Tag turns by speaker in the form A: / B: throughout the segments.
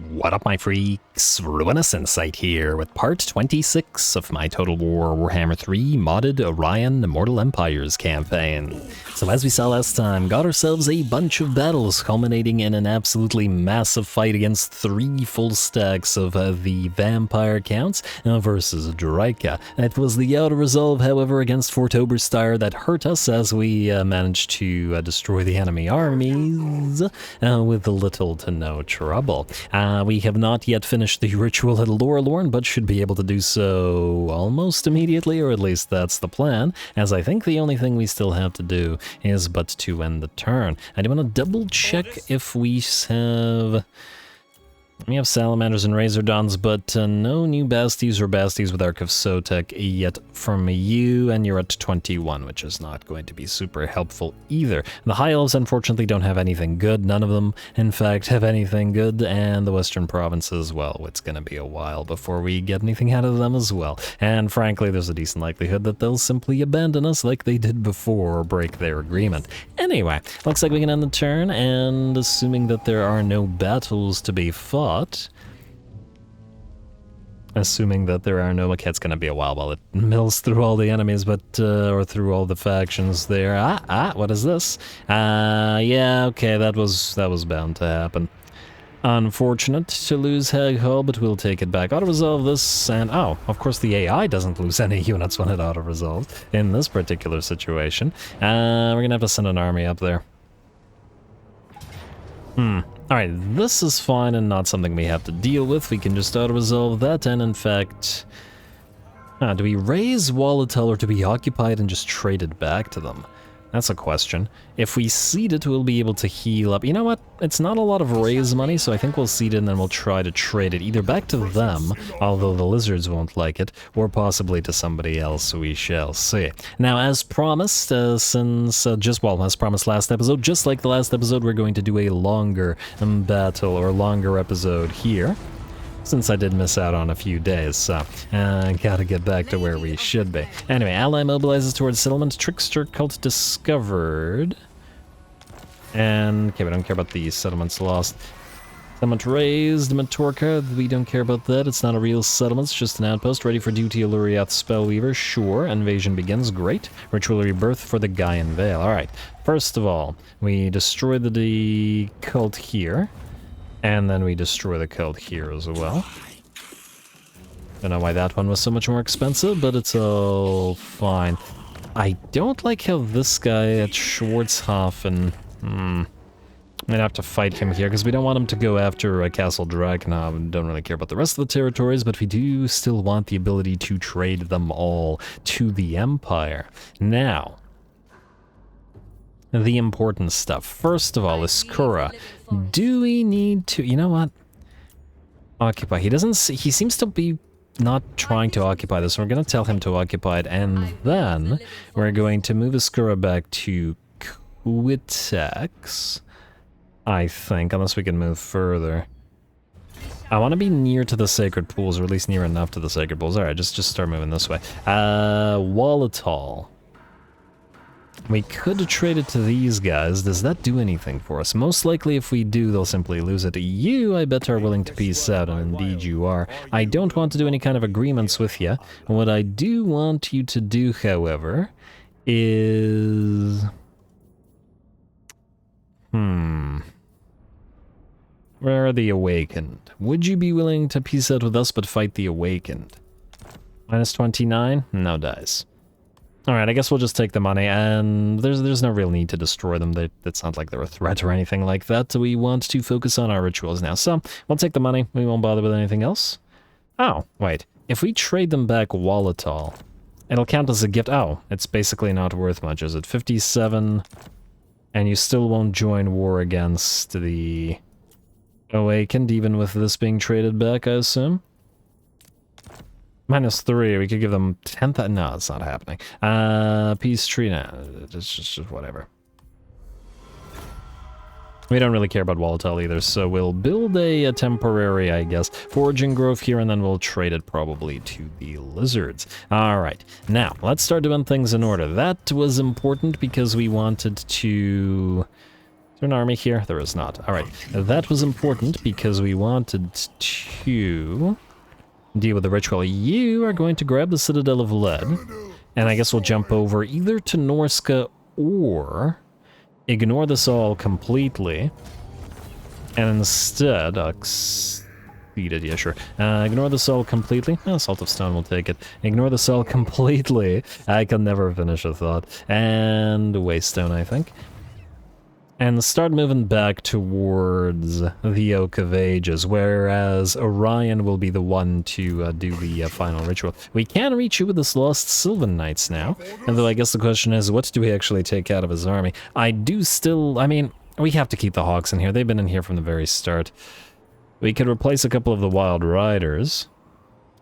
A: What up, my freaks? RuinusInsight here with part 26 of my Total War Warhammer 3 modded Orion Immortal Empires campaign. So as we saw last time, got ourselves a bunch of battles culminating in an absolutely massive fight against 3 full stacks of the vampire counts versus Draika. It was the Outer Resolve, however, against Fort Oberstar that hurt us as we managed to destroy the enemy armies with little to no trouble. We have not yet finished the ritual at Athel Loren, but should be able to do so almost immediately, or at least that's the plan, as I think the only thing we still have to do is but to end the turn. I do want to double check if we have... We have Salamanders and Razordons, but no new Basties or Basties with Arc of Sotek yet from you, and you're at 21, which is not going to be super helpful either. The High Elves, unfortunately, don't have anything good. None of them, in fact, have anything good, and the Western Provinces, well, it's going to be a while before we get anything out of them as well. And frankly, there's a decent likelihood that they'll simply abandon us like they did before or break their agreement. Anyway, looks like we can end the turn, and assuming that there are no battles to be fought, assuming that there are no, it's gonna be a while it mills through all the enemies, but or through all the factions there. What is this? Yeah, okay, that was bound to happen. Unfortunate to lose Hag Hall, but we'll take it back. Auto-resolve this, and oh, of course the AI doesn't lose any units when it auto-resolves in this particular situation. We're gonna have to send an army up there. Alright, this is fine and not something we have to deal with. We can just auto-resolve that, and in fact... do we raise Walatel or do we occupy it and just trade it back to them? That's a question. If we seed it, we'll be able to heal up. You know what? It's not a lot of raise money, so I think we'll seed it and then we'll try to trade it either back to them, although the lizards won't like it, or possibly to somebody else, we shall see. Now, as promised, as promised last episode, just like the last episode, we're going to do a longer battle or longer episode here. Since I did miss out on a few days, so gotta get back to where we should be. Anyway, ally mobilizes towards settlement, trickster cult discovered. And, okay, we don't care about these settlements lost. Settlement raised, Matorka, we don't care about that, it's not a real settlement, it's just an outpost, ready for duty, Illyriath Spellweaver, sure, invasion begins, great. Ritual rebirth for the Gaian Veil, alright. First of all, we destroy the cult here. And then we destroy the cult here as well. Don't know why that one was so much more expensive, but it's all fine. I don't like how this guy at Schwarzhafen... I'm gonna have to fight him here, because we don't want him to go after Castle Drakenhof, and don't really care about the rest of the territories, but we do still want the ability to trade them all to the Empire. Now... the important stuff. First of all, Iskura. Do we need to... You know what? Occupy. He seems to be not trying to occupy this, so we're going to tell him to occupy it, and then we're going to move Iskura back to Quitex, I think, unless we can move further. I want to be near to the Sacred Pools, or at least near enough to the Sacred Pools. Alright, just start moving this way. Walatal. We could trade it to these guys. Does that do anything for us? Most likely if we do, they'll simply lose it. You, I bet, are willing to peace out, and indeed you are. I don't want to do any kind of agreements with you. What I do want you to do, however, is... Where are the Awakened? Would you be willing to peace out with us but fight the Awakened? Minus 29? No dice. Alright, I guess we'll just take the money, and there's no real need to destroy them. It's not like they're a threat or anything like that. We want to focus on our rituals now. So, we'll take the money. We won't bother with anything else. Oh, wait. If we trade them back Walatal, it'll count as a gift. Oh, it's basically not worth much, is it? 57, and you still won't join war against the Awakened, even with this being traded back, I assume? Minus 3, we could give them 10,000. No, it's not happening. Peace tree, nah, it's just whatever. We don't really care about Walatel either, so we'll build a temporary, I guess, foraging grove here, and then we'll trade it probably to the lizards. Alright, now, let's start doing things in order. That was important because we wanted to there an army here? There is not. Alright, that was important because we wanted to deal with the ritual. You are going to grab the Citadel of Lead, and I guess we'll jump over either to Norska or ignore this all completely, and instead, yeah, sure. Ignore the soul completely. Oh, Salt of Stone will take it. Ignore the soul completely. I can never finish a thought. And Waystone, I think. And start moving back towards the Oak of Ages, whereas Orion will be the one to do the final ritual. We can reach you with this Lost Sylvan Knights now, although I guess the question is, what do we actually take out of his army? I mean, we have to keep the Hawks in here. They've been in here from the very start. We could replace a couple of the Wild Riders.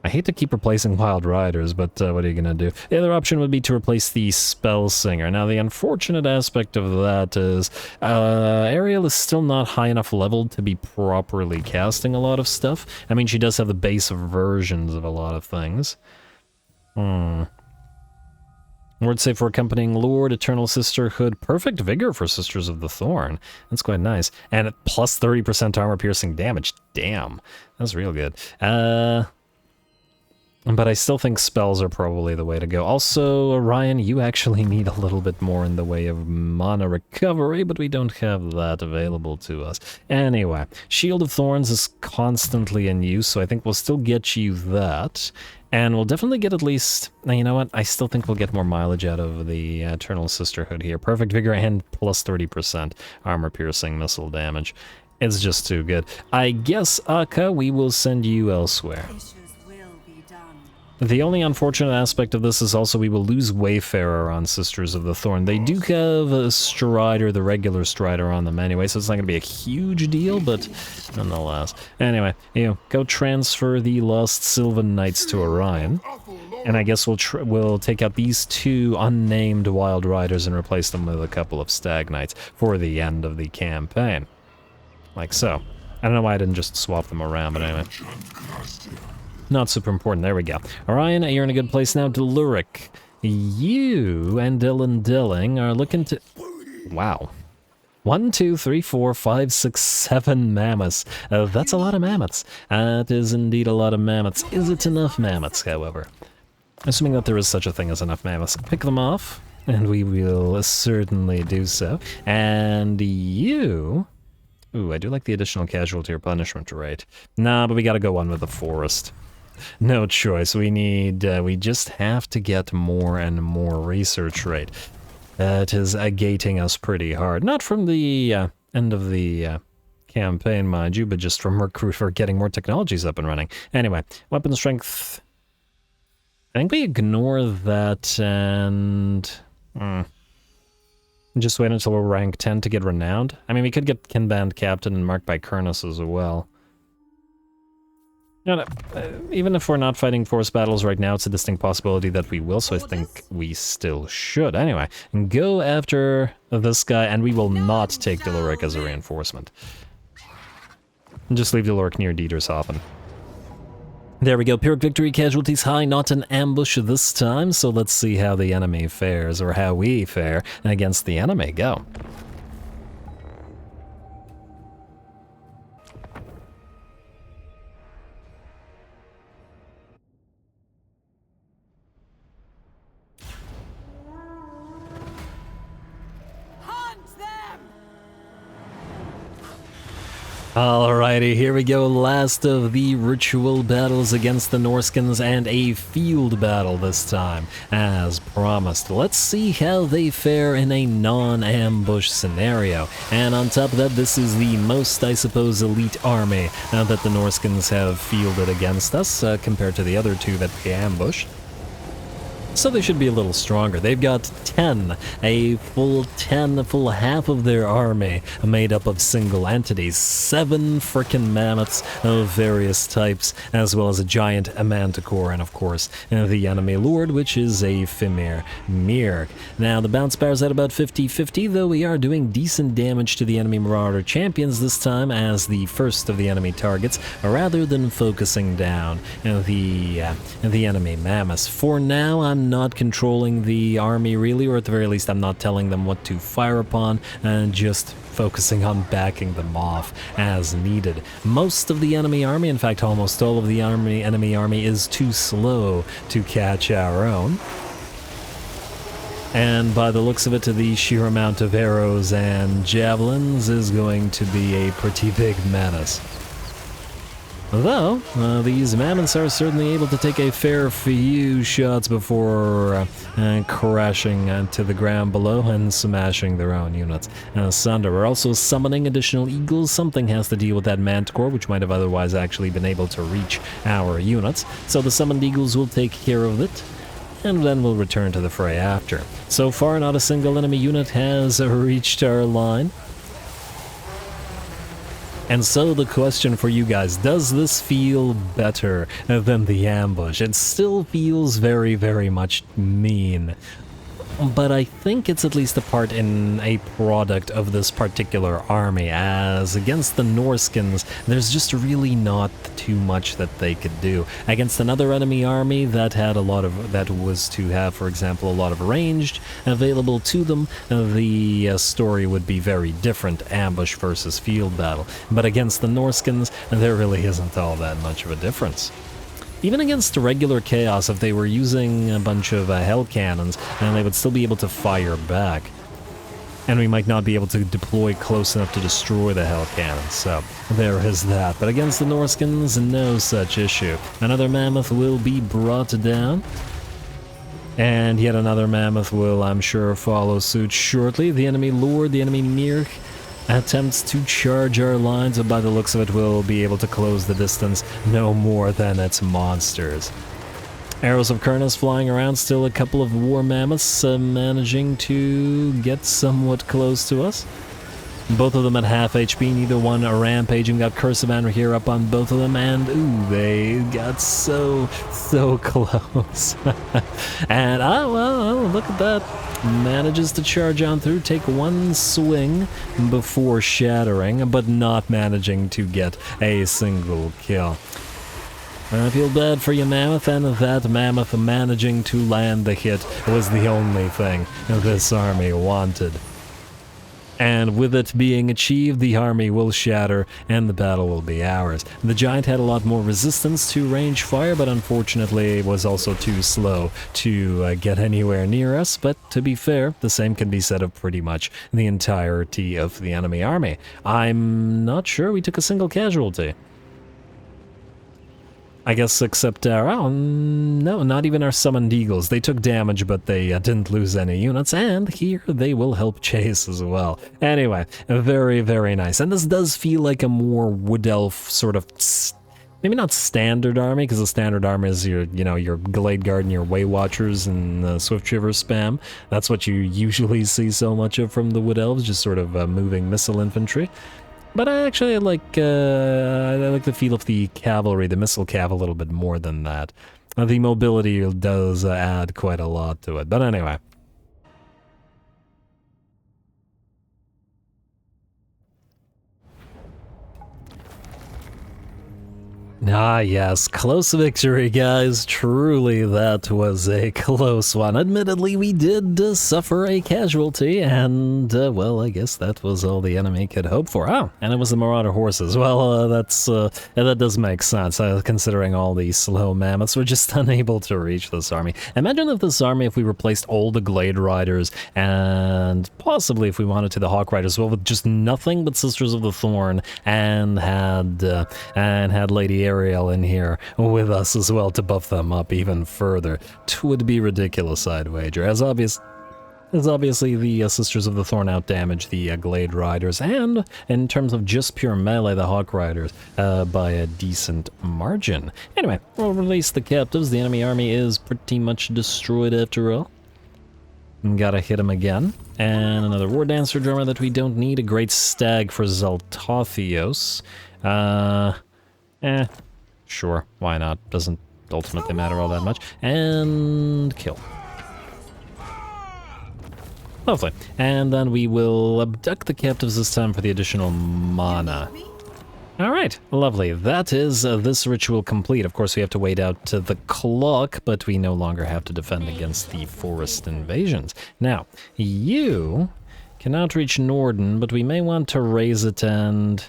A: I hate to keep replacing Wild Riders, but what are you gonna do? The other option would be to replace the Spell Singer. Now, the unfortunate aspect of that is Ariel is still not high enough leveled to be properly casting a lot of stuff. I mean, she does have the base versions of a lot of things. Word save for accompanying Lord, Eternal Sisterhood, perfect vigor for Sisters of the Thorn. That's quite nice. And plus 30% armor piercing damage. Damn, that's real good. But I still think spells are probably the way to go. Also, Orion, you actually need a little bit more in the way of mana recovery, but we don't have that available to us. Anyway, Shield of Thorns is constantly in use, so I think we'll still get you that. And we'll definitely get at least... Now, you know what? I still think we'll get more mileage out of the Eternal Sisterhood here. Perfect Vigor and plus 30% armor-piercing missile damage. It's just too good. I guess, Akka, we will send you elsewhere. The only unfortunate aspect of this is also we will lose Wayfarer on Sisters of the Thorn. They do have a Strider, the regular Strider, on them anyway, so it's not going to be a huge deal, but nonetheless. Anyway, go transfer the Lost Sylvan Knights to Orion, and I guess we'll take out these two unnamed Wild Riders and replace them with a couple of Stag Knights for the end of the campaign. Like so. I don't know why I didn't just swap them around, but anyway. Not super important. There we go. Orion, you're in a good place now. Deluric, you and Dylan Dilling are looking to... Wow. 1, 2, 3, 4, 5, 6, 7 mammoths. That's a lot of mammoths. That is indeed a lot of mammoths. Is it enough mammoths, however? Assuming that there is such a thing as enough mammoths. Pick them off, and we will certainly do so. And you... Ooh, I do like the additional casualty or punishment rate. Nah, but we gotta go on with the forest. No choice. We just have to get more and more research rate. That is gating us pretty hard. Not from the end of the campaign, mind you, but just from recruit for getting more technologies up and running. Anyway, weapon strength. I think we ignore that and... Just wait until we're rank 10 to get renowned. I mean, we could get Kinband Captain and marked by Kurnus as well. No, even if we're not fighting force battles right now, it's a distinct possibility that we will, so I think we still should. Anyway, go after this guy, and we will not take Deluric as a reinforcement. And just leave Deluric near Dietershafen. There we go, Pyrrhic victory, casualties high, not an ambush this time, so let's see how the enemy fares, or how we fare against the enemy. Go. Alrighty, here we go, last of the ritual battles against the Norscans, and a field battle this time, as promised. Let's see how they fare in a non-ambush scenario. And on top of that, this is the most, I suppose, elite army that the Norscans have fielded against us, compared to the other two that we ambushed. So they should be a little stronger. They've got 10, a full half of their army made up of single entities, 7 frickin' mammoths of various types, as well as a giant manticore, and of course, the enemy lord, which is a Fimir Mirk. Now, the bounce bar's at about 50-50, though we are doing decent damage to the enemy Marauder champions this time as the first of the enemy targets, rather than focusing down the enemy mammoths. For now, I'm I'm not controlling the army really, or at the very least I'm not telling them what to fire upon, and just focusing on backing them off as needed. Most of the enemy army, in fact almost all of the enemy army, is too slow to catch our own. And by the looks of it, the sheer amount of arrows and javelins is going to be a pretty big menace. Though, these mammoths are certainly able to take a fair few shots before crashing to the ground below and smashing their own units asunder. We're also summoning additional eagles. Something has to deal with that manticore, which might have otherwise actually been able to reach our units. So the summoned eagles will take care of it, and then we'll return to the fray after. So far, not a single enemy unit has reached our line. And so the question for you guys, does this feel better than the ambush? It still feels very, very much mean. But I think it's at least a part in a product of this particular army, as against the Norscans, there's just really not too much that they could do. Against another enemy army that had a lot of, that was to have, for example, a lot of ranged available to them, the story would be very different, ambush versus field battle. But against the Norscans, there really isn't all that much of a difference. Even against regular chaos, if they were using a bunch of hell cannons, and they would still be able to fire back. And we might not be able to deploy close enough to destroy the hell cannons, so there is that. But against the Norscans, no such issue. Another mammoth will be brought down. And yet another mammoth will, I'm sure, follow suit shortly. The enemy Lord, the enemy Mirk, attempts to charge our lines, but by the looks of it will be able to close the distance no more than its monsters. Arrows of Kurnus flying around, still a couple of war mammoths managing to get somewhat close to us. Both of them at half HP, neither one are rampaging. Got Ka-Sabar here up on both of them, and ooh, they got so close. And well, look at that. Manages to charge on through, take one swing before shattering, but not managing to get a single kill. I feel bad for you, Mammoth, and that Mammoth managing to land the hit was the only thing this army wanted. And with it being achieved, the army will shatter and the battle will be ours. The giant had a lot more resistance to range fire, but unfortunately was also too slow to get anywhere near us. But to be fair, the same can be said of pretty much the entirety of the enemy army. I'm not sure we took a single casualty. I guess except our, no, not even our summoned eagles. They took damage, but they didn't lose any units, and here they will help chase as well. Anyway, very, very nice. And this does feel like a more wood elf sort of, maybe not standard army, because the standard army is your, your Glade Guard and your Way Watchers and Swift Shiver spam. That's what you usually see so much of from the wood elves, just sort of moving missile infantry. But I actually like the feel of the cavalry, the missile cav, a little bit more than that. The mobility does add quite a lot to it. But anyway. Ah yes, close victory, guys. Truly, that was a close one. Admittedly, we did suffer a casualty, and, well, I guess that was all the enemy could hope for. Oh, and it was the Marauder horses. Well, that does make sense, considering all these slow mammoths were just unable to reach this army. Imagine if this army, if we replaced all the Glade Riders, and possibly if we wanted to the Hawk Riders, well, with just nothing but Sisters of the Thorn, and had Lady Ariel in here with us as well to buff them up even further. Would be ridiculous, I'd wager. As obviously the Sisters of the Thorn outdamage the Glade Riders, and in terms of just pure melee, the Hawk Riders by a decent margin. Anyway, we'll release the captives. The enemy army is pretty much destroyed after all. Gotta hit him again. And another War Dancer drummer that we don't need. A great stag for Zaltothios. Sure, why not? Doesn't ultimately matter all that much. And kill. Lovely. And then we will abduct the captives this time for the additional mana. Alright, lovely. That is this ritual complete. Of course, we have to wait out to the clock, but we no longer have to defend against the forest invasions. Now, you cannot reach Norden, but we may want to raise it, and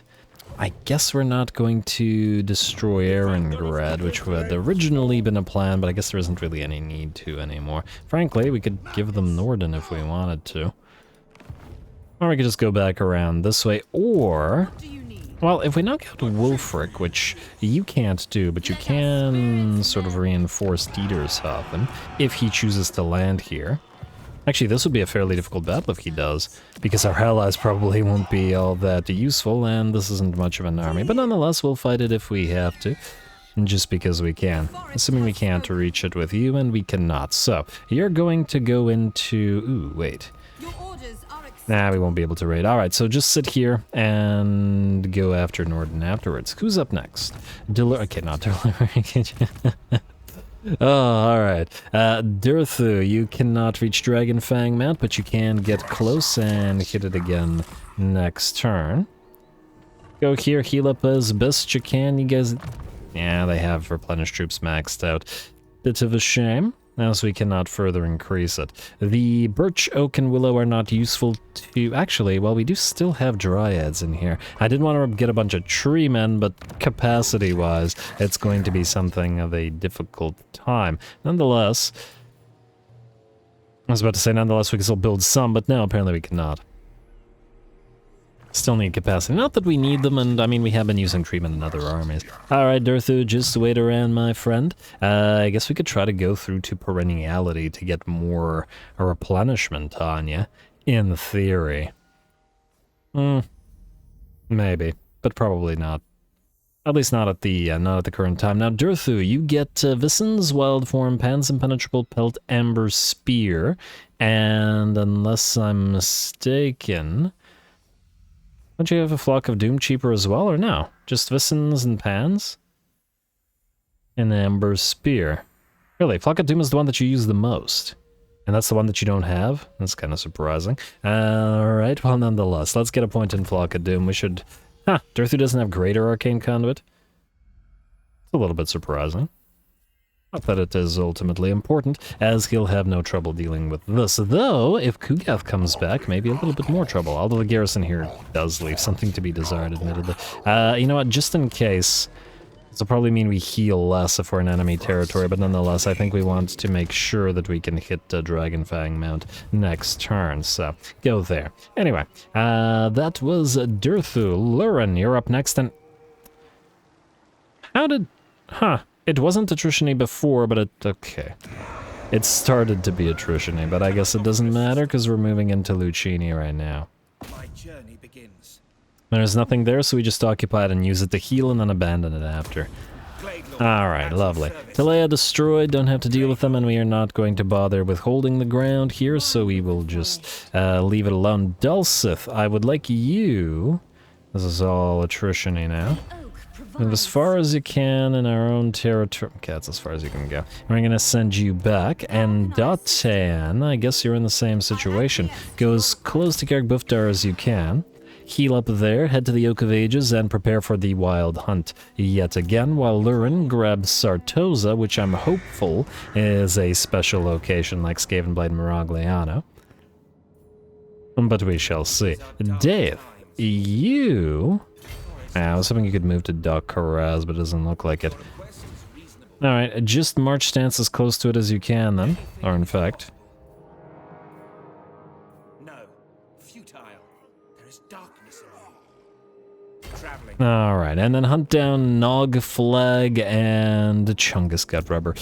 A: I guess we're not going to destroy Erengrad, which had originally been a plan, but I guess there isn't really any need to anymore. Frankly, we could give them Norden if we wanted to. Or we could just go back around this way, or... well, if we knock out Wulfric, which you can't do, but you can sort of reinforce Dietershafen if he chooses to land here. Actually, this would be a fairly difficult battle if he does, because our allies probably won't be all that useful, and this isn't much of an army. But nonetheless, we'll fight it if we have to, just because we can. Assuming we can't reach it with you, and we cannot. So, you're going to go into... ooh, wait. Nah, we won't be able to raid. Alright, so just sit here and go after Norden afterwards. Who's up next? Okay, not Deliver. Oh, alright. Durthu, you cannot reach Dragonfang Mount, but you can get close and hit it again next turn. Go here, heal up as best you can. You guys... yeah, they have replenished troops maxed out. Bit of a shame, as we cannot further increase it. The birch, oak, and willow are not useful to... actually, well, we do still have dryads in here. I didn't want to get a bunch of tree men, but capacity-wise, it's going to be something of a difficult time. Nonetheless... I was about to say, nonetheless, we can still build some, but no, apparently we cannot. Still need capacity. Not that we need them, and I mean, we have been using treatment in other armies. Alright, Durthu, just wait around, my friend. I guess we could try to go through to Perenniality to get more replenishment on you, in theory. Maybe, but probably not. At least not at the current time. Now, Durthu, you get Vissen's Wild Form, Pan's Impenetrable Pelt, Amber Spear, and unless I'm mistaken... don't you have a Flock of Doom cheaper as well, or no? Just Vissen's and Pans? And Amber Spear. Really, Flock of Doom is the one that you use the most. And that's the one that you don't have? That's kind of surprising. Alright, well, nonetheless, let's get a point in Flock of Doom. We should... huh, Durthu doesn't have Greater Arcane Conduit? It's a little bit surprising. Not that it is ultimately important, as he'll have no trouble dealing with this. Though, if Kugath comes back, maybe a little bit more trouble. Although the garrison here does leave something to be desired, admittedly. You know what, just in case, this will probably mean we heal less if we're in enemy territory, but nonetheless, I think we want to make sure that we can hit Dragonfang Mount next turn, so go there. Anyway, that was Durthu. Loren, you're up next, and... how did... huh. It wasn't attrition-y before, but it... okay. It started to be attrition-y, but I guess it doesn't matter, because we're moving into Lucini right now.
B: My journey begins.
A: There's nothing there, so we just occupy it and use it to heal and then abandon it after. Alright, lovely. Talea destroyed, don't have to deal with them, and we are not going to bother with holding the ground here, so we will just leave it alone. Dulcith, I would like you... this is all attrition-y now. Move as far as you can in our own territory. Okay, that's as far as you can go. We're gonna send you back. And Datan, I guess you're in the same situation. Go as close to Garg Bufdar as you can. Heal up there, head to the Oak of Ages, and prepare for the Wild Hunt yet again, while Lurin grabs Sartosa, which I'm hopeful is a special location like Skavenblight and Miragliano. But we shall see. Dave, you... I was hoping you could move to Dakharaz, but it doesn't look like it. Alright, just march stance as close to it as you can then. Or in fact.
B: No, futile. There is darkness in you. Traveling.
A: Alright, and then hunt down Nog Flag and Chungus Gut Rubber.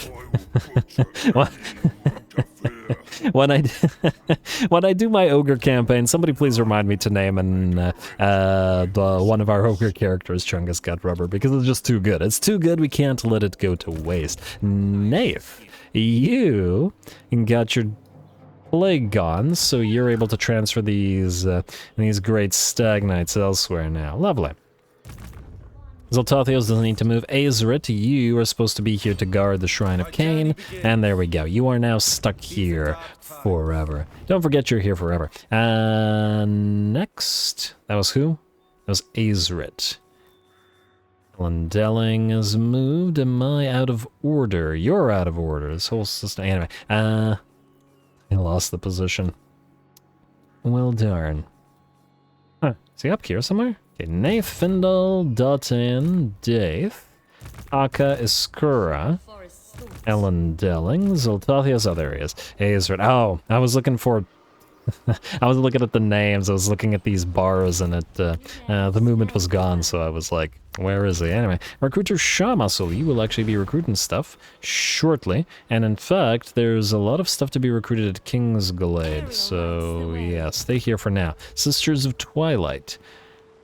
A: When I do my ogre campaign, somebody please remind me to name one of our ogre characters Chungus Gut Rubber, because it's just too good. It's too good, we can't let it go to waste. Nath, you got your plague gone, so you're able to transfer these great stagnites elsewhere now. Lovely. Zoltathios doesn't need to move. Azerit, you are supposed to be here to guard the Shrine of Cain, and there we go. You are now stuck here forever. Don't forget you're here forever. Next, that was who? That was Azerit. Lendelling is moved. Am I out of order? You're out of order. This whole system. Anyway, I lost the position. Well, darn. Huh, is he up here somewhere? Okay, Nath, Findal, Dotin, Dave, Aka, Iskura, Elendelling, Zoltathias. Oh, there he is. Hey, Israel. Oh, I was looking for... I was looking at the names, I was looking at these bars, and the movement was gone, so I was like, where is he? Anyway, Recruiter Shama, so you will actually be recruiting stuff shortly, and in fact, there's a lot of stuff to be recruited at Kingsglade, so yeah, stay here for now. Sisters of Twilight.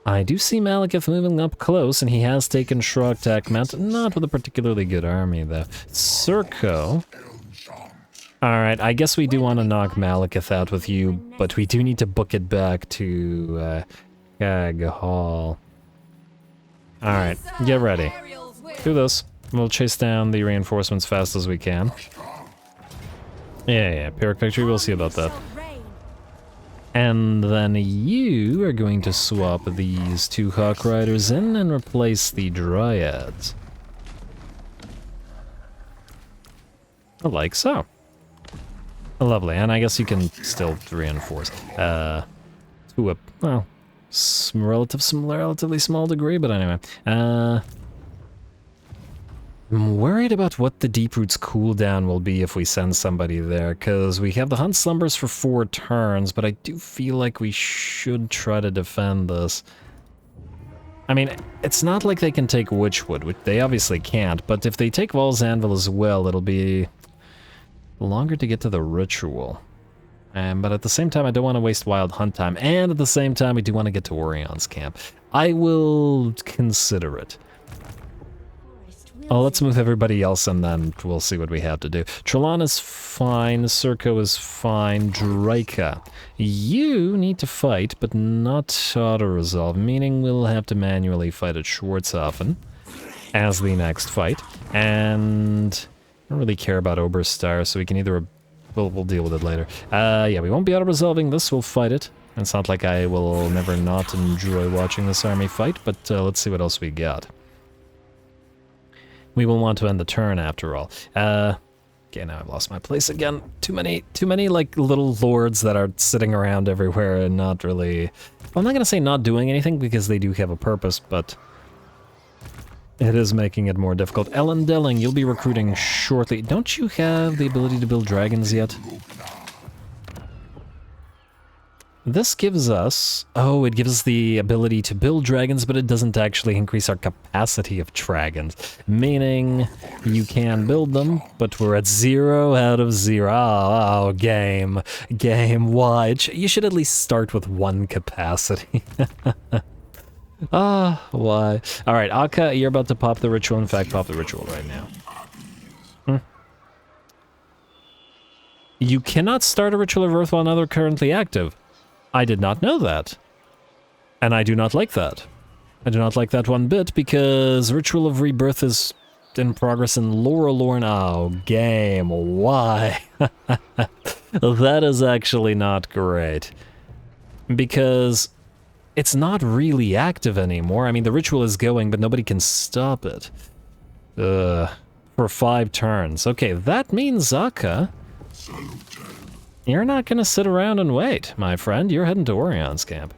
A: I do see Malekith moving up close, and he has taken Shrogtak Mountain, not with a particularly good army, though. Circo. Alright, I guess we do want to knock Malekith out with you, but we do need to book it back to Gag Hall. Alright, get ready. Do this. We'll chase down the reinforcements fast as we can. Yeah, Pyrrhic Victory, we'll see about that. And then you are going to swap these two Hawk Riders in and replace the Dryads. Like so. Lovely, and I guess you can still reinforce to a, well, relatively small degree, but anyway. I'm worried about what the Deeproot's cooldown will be if we send somebody there, because we have the Hunt Slumbers for 4 turns, but I do feel like we should try to defend this. I mean, it's not like they can take Witchwood, which they obviously can't, but if they take Val's Anvil as well, it'll be longer to get to the ritual. But at the same time, I don't want to waste Wild Hunt time, and at the same time, we do want to get to Orion's camp. I will consider it. Oh, let's move everybody else, and then we'll see what we have to do. Trelon is fine, Circo is fine, Draika. You need to fight, but not auto-resolve, meaning we'll have to manually fight at Schwarzhafen as the next fight, and I don't really care about Oberstar, so we can either... We'll deal with it later. Yeah, we won't be auto-resolving this, we'll fight it. It's not like I will never not enjoy watching this army fight, but let's see what else we got. We will want to end the turn after all. Okay, now I've lost my place again. Too many, like, little lords that are sitting around everywhere and not really... Well, I'm not gonna say not doing anything, because they do have a purpose, but... it is making it more difficult. Elendelling, you'll be recruiting shortly. Don't you have the ability to build dragons yet? This gives us... Oh, it gives us the ability to build dragons, but it doesn't actually increase our capacity of dragons. Meaning, you can build them, but we're at 0 out of 0. Oh, game. Game, why? You should at least start with 1 capacity. Ah, why? Alright, Akka, you're about to pop the ritual. In fact, pop the ritual right now. You cannot start a Ritual of Earth while another currently active. I did not know that. And I do not like that. I do not like that one bit, because Ritual of Rebirth is in progress in Lorelorn. Oh, game, why? That is actually not great. Because... it's not really active anymore. I mean, the ritual is going, but nobody can stop it. For 5 turns. Okay, that means, Akka, you're not gonna sit around and wait, my friend. You're heading to Orion's camp.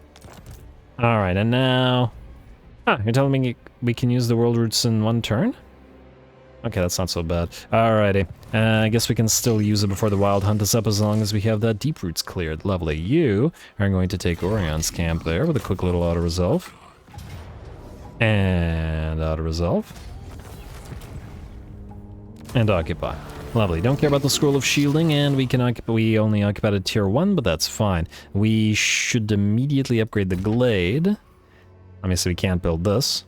A: Alright, and now... Ah, you're telling me we can use the world roots in 1 turn? Okay, that's not so bad. Alrighty. I guess we can still use it before the Wild Hunt is up, as long as we have that Deep Roots cleared. Lovely. You are going to take Orion's camp there with a quick little auto-resolve. And auto-resolve. And occupy. Lovely. Don't care about the Scroll of Shielding, and we can we only occupied a tier 1, but that's fine. We should immediately upgrade the Glade. Obviously, we can't build this.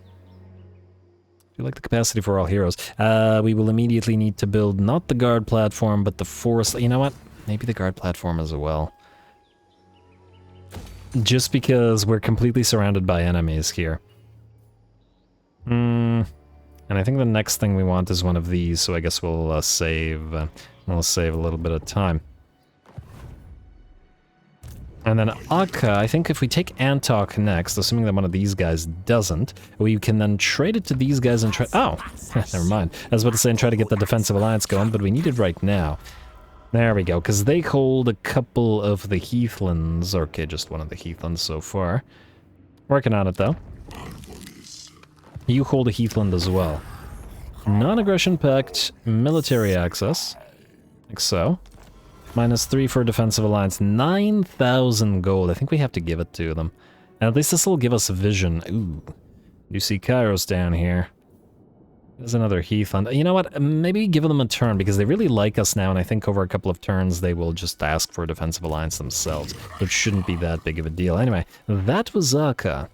A: I like the capacity for all heroes. We will immediately need to build not the guard platform, but the forest. You know what? Maybe the guard platform as well. Just because we're completely surrounded by enemies here. And I think the next thing we want is one of these, so I guess we'll save a little bit of time. And then Akka, I think if we take Antok next, assuming that one of these guys doesn't, we can then trade it to these guys and try... Oh, never mind. I was about to say and try to get the defensive alliance going, but we need it right now. There we go, because they hold a couple of the Heathlands. Okay, just one of the Heathlands so far. Working on it, though. You hold a Heathland as well. Non-aggression pact, military access. Like so. -3 for defensive alliance. 9,000 gold. I think we have to give it to them. And at least this will give us vision. Ooh. You see Kairos down here. There's another Heathland. You know what? Maybe give them a turn, because they really like us now, and I think over a couple of turns they will just ask for a defensive alliance themselves, which shouldn't be that big of a deal. Anyway, that was Akka.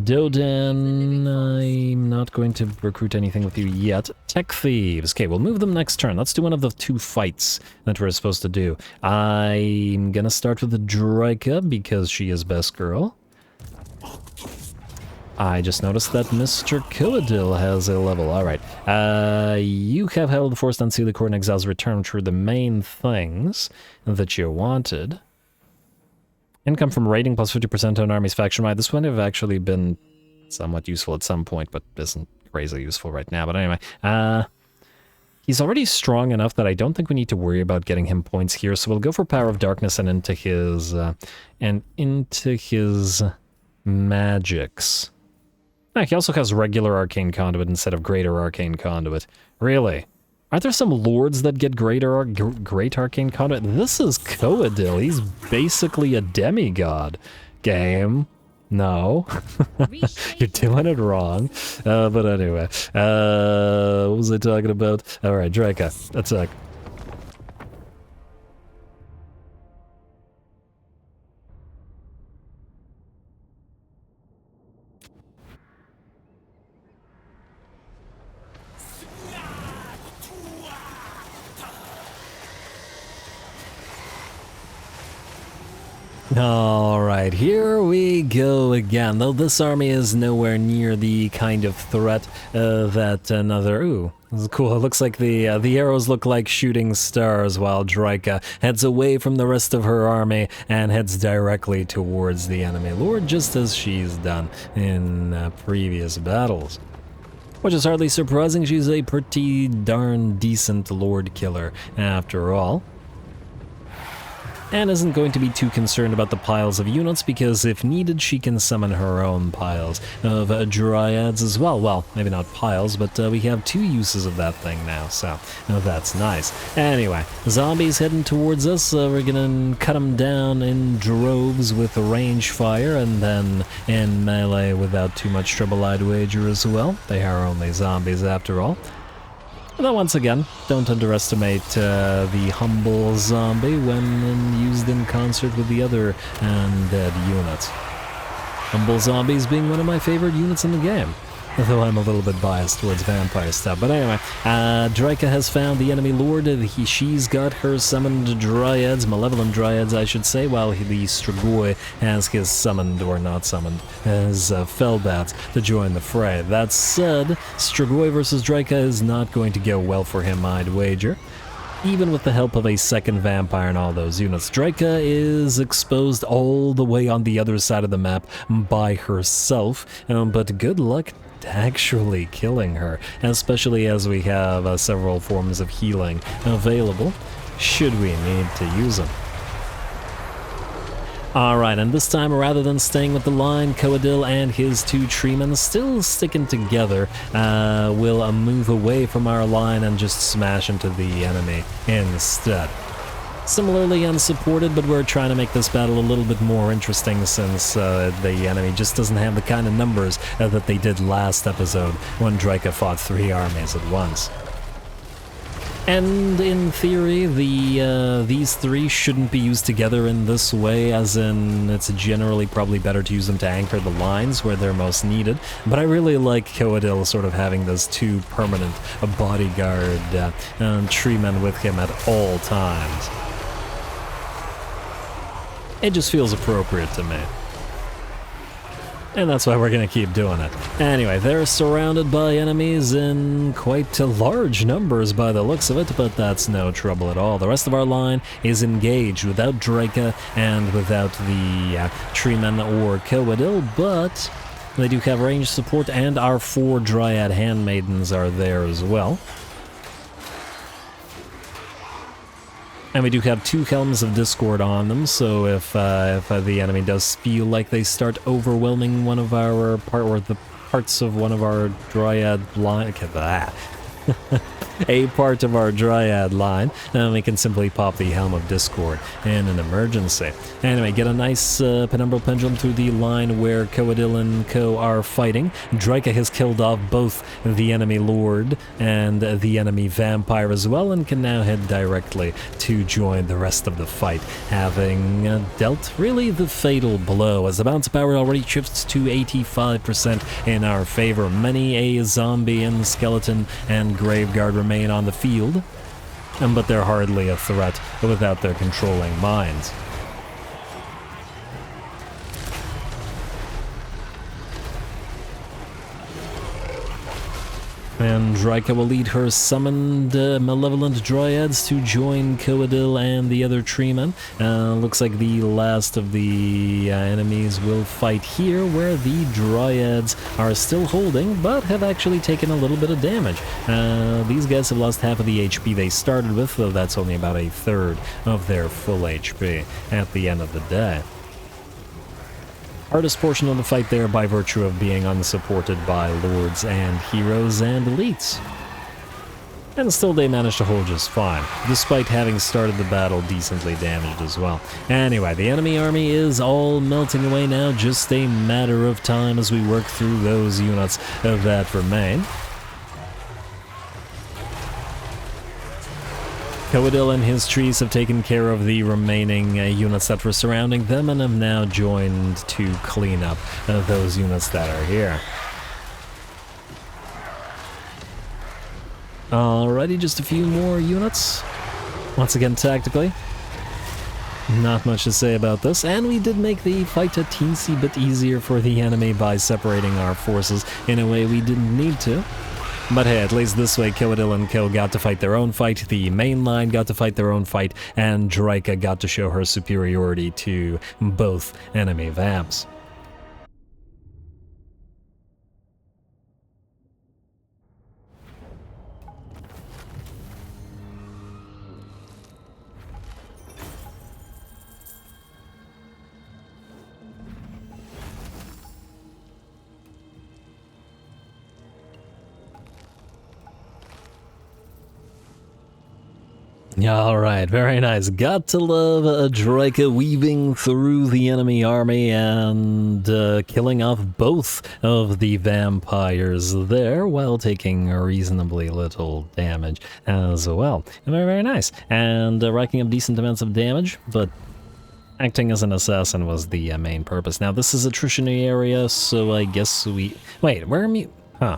A: Dodan, I'm not going to recruit anything with you yet. Tech Thieves. Okay, we'll move them next turn. Let's do one of the 2 fights that we're supposed to do. I'm gonna start with the Draika, because she is best girl. I just noticed that Mr. Coadil has a level. Alright. You have held the Forced Unseal the Court and Exile's Return, which were the main things that you wanted. Income from raiding plus 50% on army's faction wide. This would have actually been somewhat useful at some point, but isn't crazy useful right now. But anyway, he's already strong enough that I don't think we need to worry about getting him points here. So we'll go for Power of Darkness and into his magics. He also has regular Arcane Conduit instead of Greater Arcane Conduit. Really? Aren't there some lords that get Great Arcane Conduit? This is Coadil. He's basically a demigod. Game. No. You're doing it wrong. But anyway. What was I talking about? Alright, Draika. Attack. Alright, here we go again. Though this army is nowhere near the kind of threat that another... Ooh, this is cool. It looks like the arrows look like shooting stars while Draika heads away from the rest of her army and heads directly towards the enemy lord, just as she's done in previous battles. Which is hardly surprising. She's a pretty darn decent lord killer after all. And isn't going to be too concerned about the piles of units, because if needed she can summon her own piles of dryads as well. Well, maybe not piles, but we have 2 uses of that thing now, so that's nice. Anyway, zombies heading towards us. We're gonna cut them down in droves with range fire, and then in melee without too much trouble, I'd wager as well. They are only zombies after all. Though once again, don't underestimate the humble zombie when used in concert with the other undead units. Humble zombies being one of my favorite units in the game. Though I'm a little bit biased towards vampire stuff. But anyway, Draika has found the enemy lord. She's got her summoned dryads, malevolent dryads I should say, while the Strigoi has his summoned, or not summoned, his Fellbats to join the fray. That said, Strigoi versus Draika is not going to go well for him, I'd wager. Even with the help of a second vampire and all those units, Draika is exposed all the way on the other side of the map by herself, but good luck actually killing her, especially as we have several forms of healing available, should we need to use them. Alright, and this time, rather than staying with the line, Coadil and his 2 treemen, still sticking together, will move away from our line and just smash into the enemy instead. Similarly unsupported, but we're trying to make this battle a little bit more interesting, since the enemy just doesn't have the kind of numbers that they did last episode when Draika fought 3 armies at once. And in theory, these 3 shouldn't be used together in this way, as in it's generally probably better to use them to anchor the lines where they're most needed. But I really like Coadil sort of having those 2 permanent bodyguard treemen with him at all times. It just feels appropriate to me. And that's why we're gonna keep doing it. Anyway, they're surrounded by enemies in quite large numbers by the looks of it, but that's no trouble at all. The rest of our line is engaged without Draca and without the Treemen or Coadil, but they do have ranged support, and our 4 Dryad Handmaidens are there as well. And we do have 2 Helms of Discord on them, so if the enemy does feel like they start overwhelming one of our parts of one of our Dryad line, a part of our Dryad line, and we can simply pop the Helm of Discord in an emergency. Anyway, get a nice Penumbral Pendulum through the line where Coadil and Co are fighting. Draca has killed off both the enemy Lord and the enemy Vampire as well, and can now head directly to join the rest of the fight, having dealt really the fatal blow, as the bounce power already shifts to 85% in our favor. Many a zombie and skeleton and graveguard remain on the field, but they're hardly a threat without their controlling minds. And Draca will lead her summoned malevolent dryads to join Coadil and the other treemen. Looks like the last of the enemies will fight here, where the dryads are still holding, but have actually taken a little bit of damage. These guys have lost half of the HP they started with, though that's only about a third of their full HP at the end of the day. Hardest portion of the fight there by virtue of being unsupported by lords and heroes and elites. And still they managed to hold just fine, despite having started the battle decently damaged as well. Anyway, the enemy army is all melting away now, just a matter of time as we work through those units that remain. Coadil and his trees have taken care of the remaining units that were surrounding them, and have now joined to clean up those units that are here. Alrighty, just a few more units. Once again, tactically. Not much to say about this, and we did make the fight a teensy bit easier for the enemy by separating our forces in a way we didn't need to. But hey, at least this way Coadil and Co got to fight their own fight, the main line got to fight their own fight, and Draca got to show her superiority to both enemy vamps. Alright, very nice. Got to love Draca weaving through the enemy army and killing off both of the vampires there while taking reasonably little damage as well. Very, very nice. And racking up decent amounts of damage, but acting as an assassin was the main purpose. Now, this is attrition area, so I guess we... Wait, we're immune... Huh.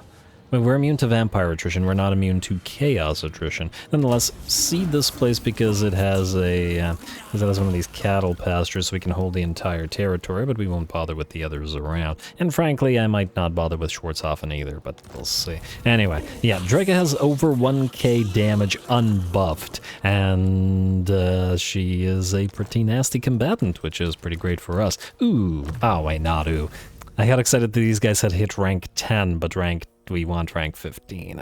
A: We're immune to vampire attrition, we're not immune to chaos attrition. Nonetheless, seed this place because it has one of these cattle pastures, so we can hold the entire territory, but we won't bother with the others around. And frankly, I might not bother with Schwarzhofen either, but we'll see. Anyway, yeah, Draca has over 1k damage unbuffed, and she is a pretty nasty combatant, which is pretty great for us. Ooh, oh wait, not ooh. I got excited that these guys had hit rank 10, but we want rank 15.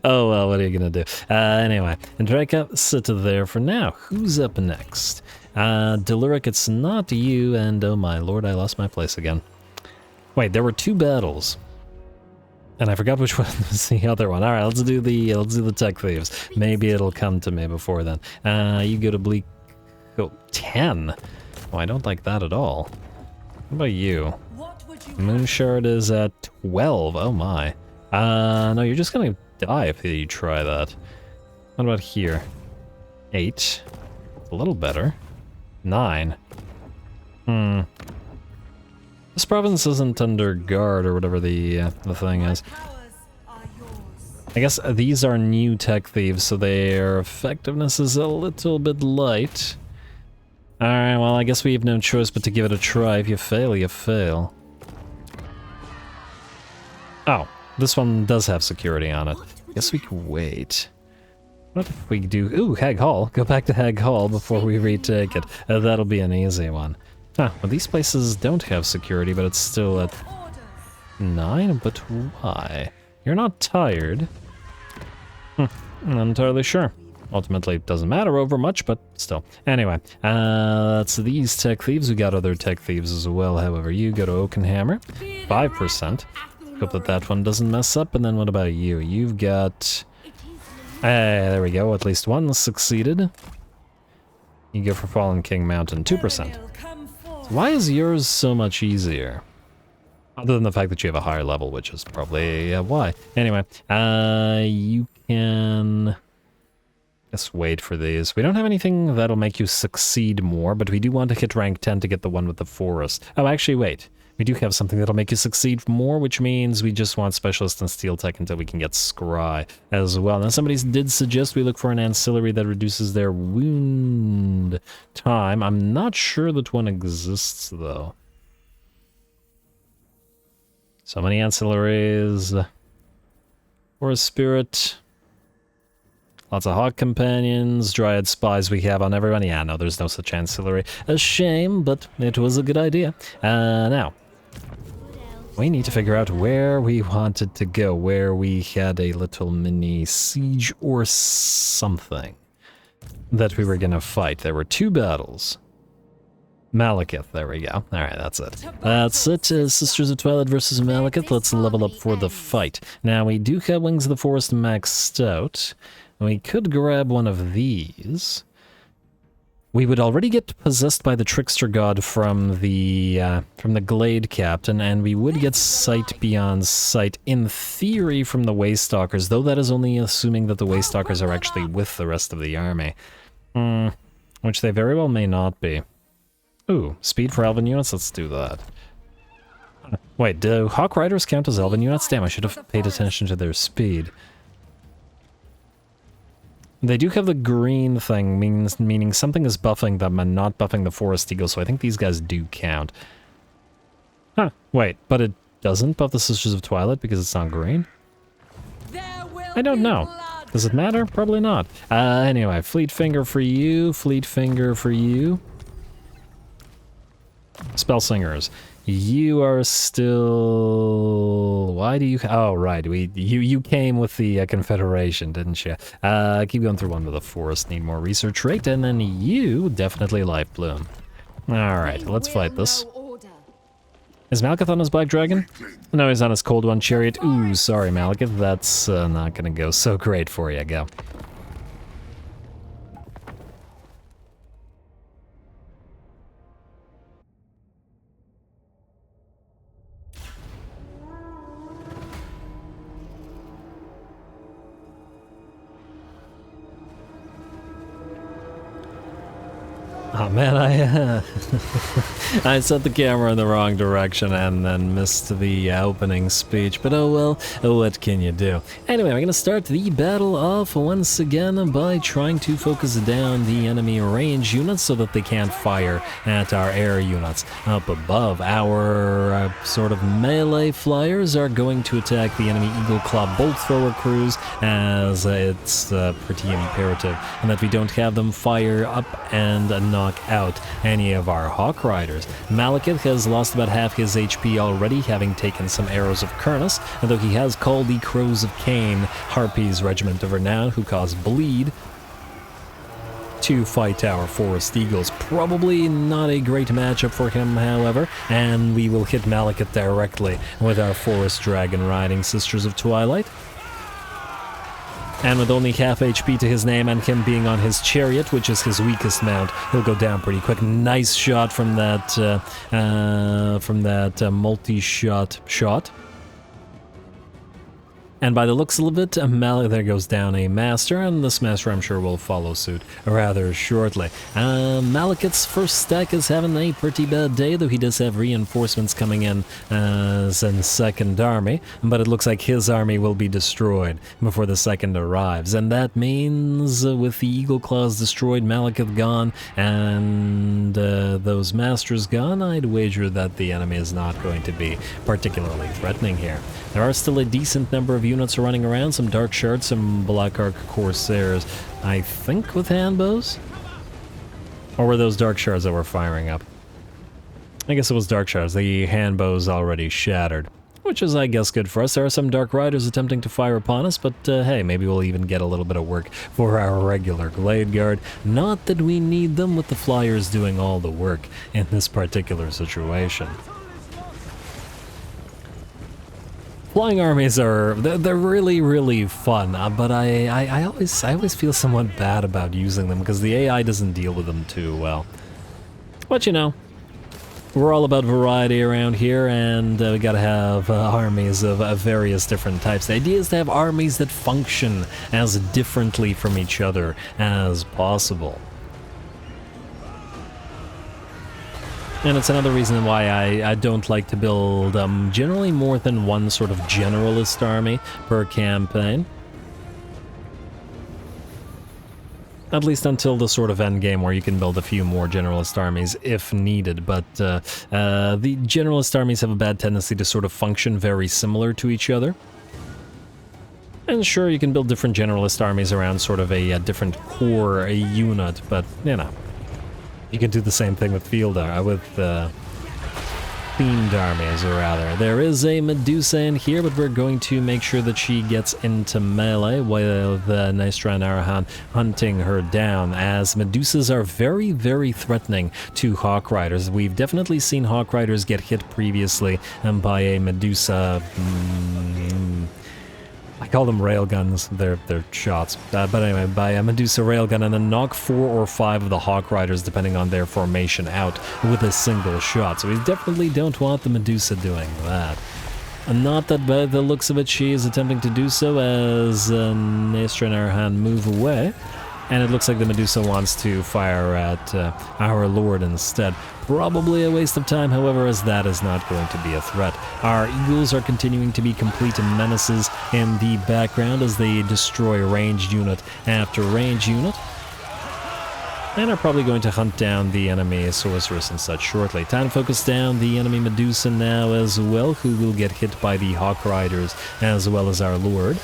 A: Oh well, what are you gonna do? Anyway, and Draca, sit there for now. Who's up next? Deluric, it's not you, and oh my lord, I lost my place again. Wait, there were 2 battles. And I forgot which one was the other one. Alright, let's do the tech thieves. Maybe it'll come to me before then. You go to Bleak... Oh, 10? Oh, I don't like that at all. What about you? Moonshard is at 12. Oh my. No, you're just gonna die if you try that. What about here? 8. A little better. 9. This province isn't under guard or whatever the thing is. I guess these are new tech thieves, so their effectiveness is a little bit light. Alright, well, I guess we have no choice but to give it a try. If you fail, you fail. Oh, this one does have security on it. Guess we can wait. What if we do... Ooh, Hag Hall. Go back to Hag Hall before we retake it. That'll be an easy one. Huh, well, these places don't have security, but it's still at 9? But why? You're not tired. I'm not entirely sure. Ultimately, it doesn't matter over much, but still. Anyway, that's these tech thieves. We got other tech thieves as well. However, you go to Oakenhammer, 5%. Hope that that one doesn't mess up. And then what about you? You've got... there we go. At least one succeeded. You go for Fallen King Mountain, 2%. Why is yours so much easier? Other than the fact that you have a higher level, which is probably why. Anyway, you can... Let's wait for these. We don't have anything that'll make you succeed more, but we do want to hit rank 10 to get the one with the forest. Oh, actually, wait. We do have something that'll make you succeed more, which means we just want Specialist in Steel Tech until we can get Scry as well. Now, somebody did suggest we look for an ancillary that reduces their wound time. I'm not sure that one exists, though. So many ancillaries. Forest Spirit. Lots of Hawk Companions, Dryad Spies we have on everyone. Yeah, no, there's no such ancillary. A shame, but it was a good idea. Now, we need to figure out where we wanted to go, where we had a little mini siege or something that we were gonna fight. There were 2 battles. Malekith, there we go. Alright, that's it. That's it. Sisters of Twilight versus Malekith. Let's level up for the fight. Now, we do have Wings of the Forest maxed out. We could grab one of these. We would already get possessed by the Trickster God from the Glade Captain, and we would get Sight Beyond Sight, in theory, from the Waystalkers, though that is only assuming that the Waystalkers are actually with the rest of the army. Which they very well may not be. Ooh, speed for Elven units? Let's do that. Wait, do Hawk Riders count as Elven units? Damn, I should have paid attention to their speed. They do have the green thing, meaning something is buffing them and not buffing the Forest Eagle, so I think these guys do count. Huh, wait, but it doesn't buff the Sisters of Twilight because it's not green? I don't know. Does it matter? Probably not. Anyway, Fleet Finger for you, Fleet Finger for you. Spell Singers. You are still... Why do you... Oh, right. You came with the Confederation, didn't you? Keep going through one with the Forest. Need more research rate. And then you, definitely Life Bloom. Alright, let's fight this. Is Malekith on his Black Dragon? No, he's on his Cold One Chariot. Ooh, sorry, Malekith. That's not gonna go so great for you. Go. Oh man, I set the camera in the wrong direction and then missed the opening speech, but oh well, what can you do? Anyway, we're gonna start the battle off once again by trying to focus down the enemy range units so that they can't fire at our air units. Up above, our sort of melee flyers are going to attack the enemy Eagle Claw Bolt Thrower crews, as it's pretty imperative, and that we don't have them fire up and knock out any of our Hawk Riders. Malekith has lost about half his HP already, having taken some arrows of Kurnus, although he has called the Crows of Cain, Harpy's regiment of renown, who cause bleed, to fight our Forest Eagles. Probably not a great matchup for him, however, and we will hit Malekith directly with our Forest Dragon riding Sisters of Twilight. And with only half HP to his name and him being on his chariot, which is his weakest mount, he'll go down pretty quick. Nice shot from that multi-shot shot. And by the looks of it, there goes down a master, and this master I'm sure will follow suit rather shortly. Malekith's first stack is having a pretty bad day, though he does have reinforcements coming in as in second army, but it looks like his army will be destroyed before the second arrives. And that means with the Eagle Claws destroyed, Malekith gone, and those masters gone, I'd wager that the enemy is not going to be particularly threatening here. There are still a decent number of units running around, some Dark Shards, some Black Arc Corsairs, I think with handbows? Or were those Dark Shards that were firing up? I guess it was Dark Shards, the handbows already shattered. Which is, I guess, good for us. There are some Dark Riders attempting to fire upon us, but hey, maybe we'll even get a little bit of work for our regular Glade Guard. Not that we need them, with the Flyers doing all the work in this particular situation. Flying armies they're really, really fun, but I always feel somewhat bad about using them because the AI doesn't deal with them too well. But you know, we're all about variety around here, and we gotta have armies of various different types. The idea is to have armies that function as differently from each other as possible. And it's another reason why I don't like to build generally more than one sort of generalist army per campaign. At least until the sort of end game where you can build a few more generalist armies if needed, but the generalist armies have a bad tendency to sort of function very similar to each other. And sure, you can build different generalist armies around sort of a different core unit, but you know. You can do the same thing with themed armies, or rather. There is a Medusa in here, but we're going to make sure that she gets into melee while the Nystra and Arahan hunting her down, as Medusas are very, very threatening to Hawk Riders. We've definitely seen Hawk Riders get hit previously by a Medusa. I call them railguns, they're shots. But anyway, by a Medusa railgun, and then knock 4 or 5 of the Hawk Riders, depending on their formation, out with a single shot. So we definitely don't want the Medusa doing that. And not that by the looks of it she is attempting to do so, as Nystra and Arahan move away. And it looks like the Medusa wants to fire at our Lord instead. Probably a waste of time, however, as that is not going to be a threat. Our Eagles are continuing to be complete menaces in the background as they destroy ranged unit after ranged unit. And are probably going to hunt down the enemy Sorceress and such shortly. Time to focus down the enemy Medusa now as well, who will get hit by the Hawk Riders as well as our Lord.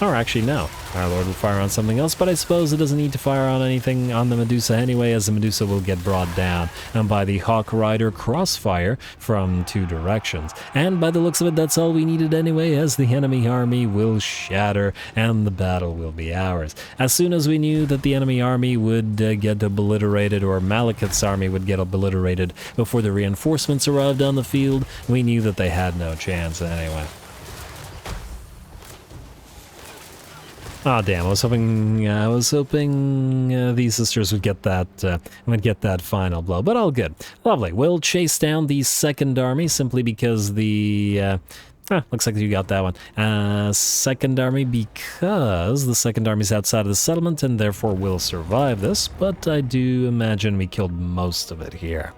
A: Or actually, no. Our Lord will fire on something else, but I suppose it doesn't need to fire on anything on the Medusa anyway, as the Medusa will get brought down by the Hawk Rider crossfire from 2 directions. And by the looks of it, that's all we needed anyway, as the enemy army will shatter and the battle will be ours. As soon as we knew that the enemy army would get obliterated, or Malekith's army would get obliterated before the reinforcements arrived on the field, we knew that they had no chance anyway. Ah, damn! I was hoping these sisters would get that final blow, but all good. Lovely. We'll chase down the second army simply because the looks like you got that one. Second army, because the second army's outside of the settlement and therefore will survive this. But I do imagine we killed most of it here.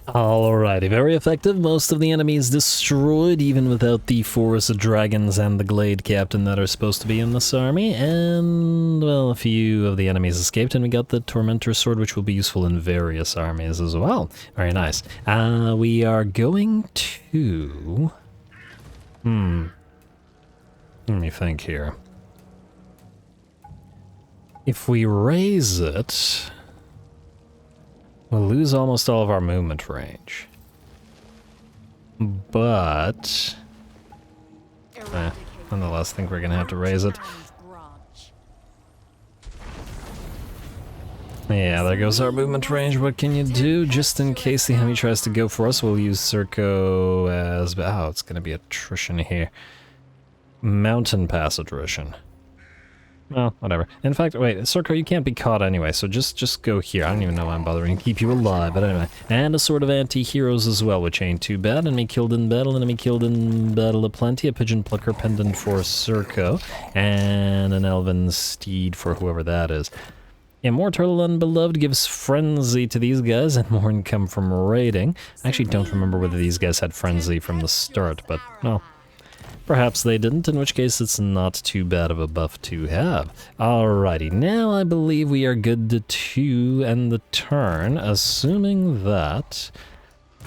A: Alrighty, very effective. Most of the enemies destroyed, even without the Forest Dragons and the Glade Captain that are supposed to be in this army. And, well, a few of the enemies escaped, and we got the Tormentor Sword, which will be useful in various armies as well. Very nice. We are going to... Let me think here. If we raise it... we'll lose almost all of our movement range. But... nonetheless, I think we're gonna have to raise it. Yeah, there goes our movement range. What can you do? Just in case the enemy tries to go for us, we'll use Circo as... oh, it's gonna be attrition here. Mountain Pass attrition. Well, whatever. In fact, wait, Circo, you can't be caught anyway, so just go here. I don't even know why I'm bothering to keep you alive, but anyway. And a sort of anti-heroes as well, which ain't too bad. Enemy killed in battle, enemy killed in battle aplenty, a pigeon plucker pendant for Circo, and an elven steed for whoever that is. Immortal Unbeloved gives frenzy to these guys and more income from raiding. I actually don't remember whether these guys had frenzy from the start, but, well, perhaps they didn't, in which case it's not too bad of a buff to have. Alrighty, now I believe we are good to end the turn, assuming that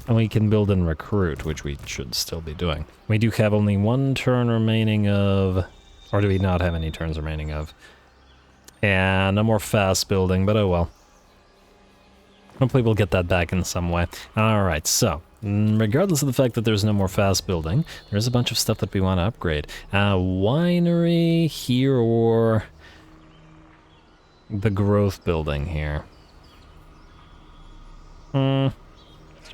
A: we can build and recruit, which we should still be doing. We do have only one turn remaining of... Or do we not have any turns remaining of? Yeah, no more fast building, but oh well. Hopefully we'll get that back in some way. Alright, so, regardless of the fact that there's no more fast building, there's a bunch of stuff that we want to upgrade. Winery here, or the growth building here. For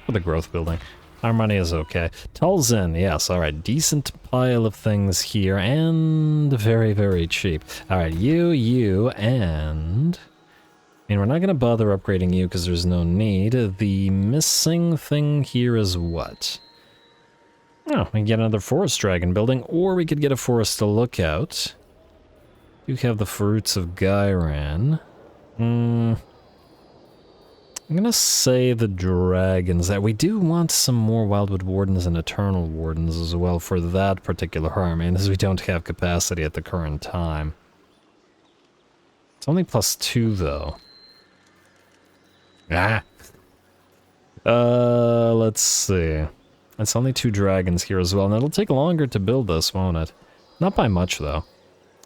A: the growth building. Our money is okay. Talsyn, yes, alright. Decent pile of things here, and very, very cheap. Alright, you, and... I mean, we're not going to bother upgrading you because there's no need. The missing thing here is what? Oh, we can get another forest dragon building, or we could get a forest lookout. You have the fruits of Gyran. I'm gonna say the dragons. That we do want some more Wildwood Wardens and Eternal Wardens as well for that particular army, as we don't have capacity at the current time. It's only +2 though. Let's see. It's only 2 dragons here as well, and it'll take longer to build this, won't it? Not by much though.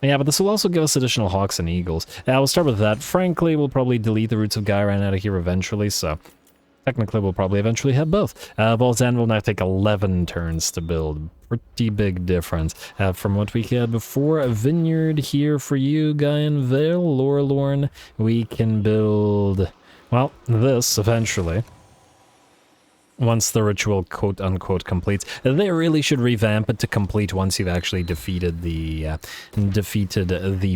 A: Yeah, but this will also give us additional hawks and eagles. Yeah, we'll start with that. Frankly, we'll probably delete the roots of Gyran out of here eventually, so technically we'll probably eventually have both. Voltan will now take 11 turns to build. Pretty big difference from what we had before. A vineyard here for you, Guy and Vale, Lorelorn. We can build, well, this eventually. Once the ritual quote-unquote completes. They really should revamp it to complete once you've actually defeated the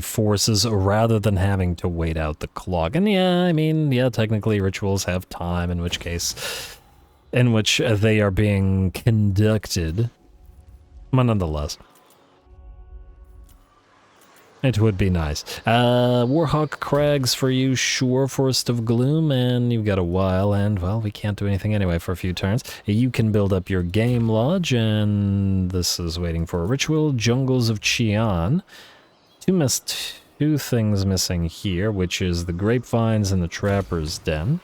A: forces, rather than having to wait out the clock. And yeah, I mean, yeah, technically rituals have time, in which they are being conducted. But nonetheless. It would be nice. Warhawk Crags for you, sure, Forest of Gloom, and you've got a while, and, well, we can't do anything anyway for a few turns. You can build up your game lodge, and this is waiting for a ritual. Jungles of Qian. Two things missing here, which is the Grapevines and the Trapper's Den.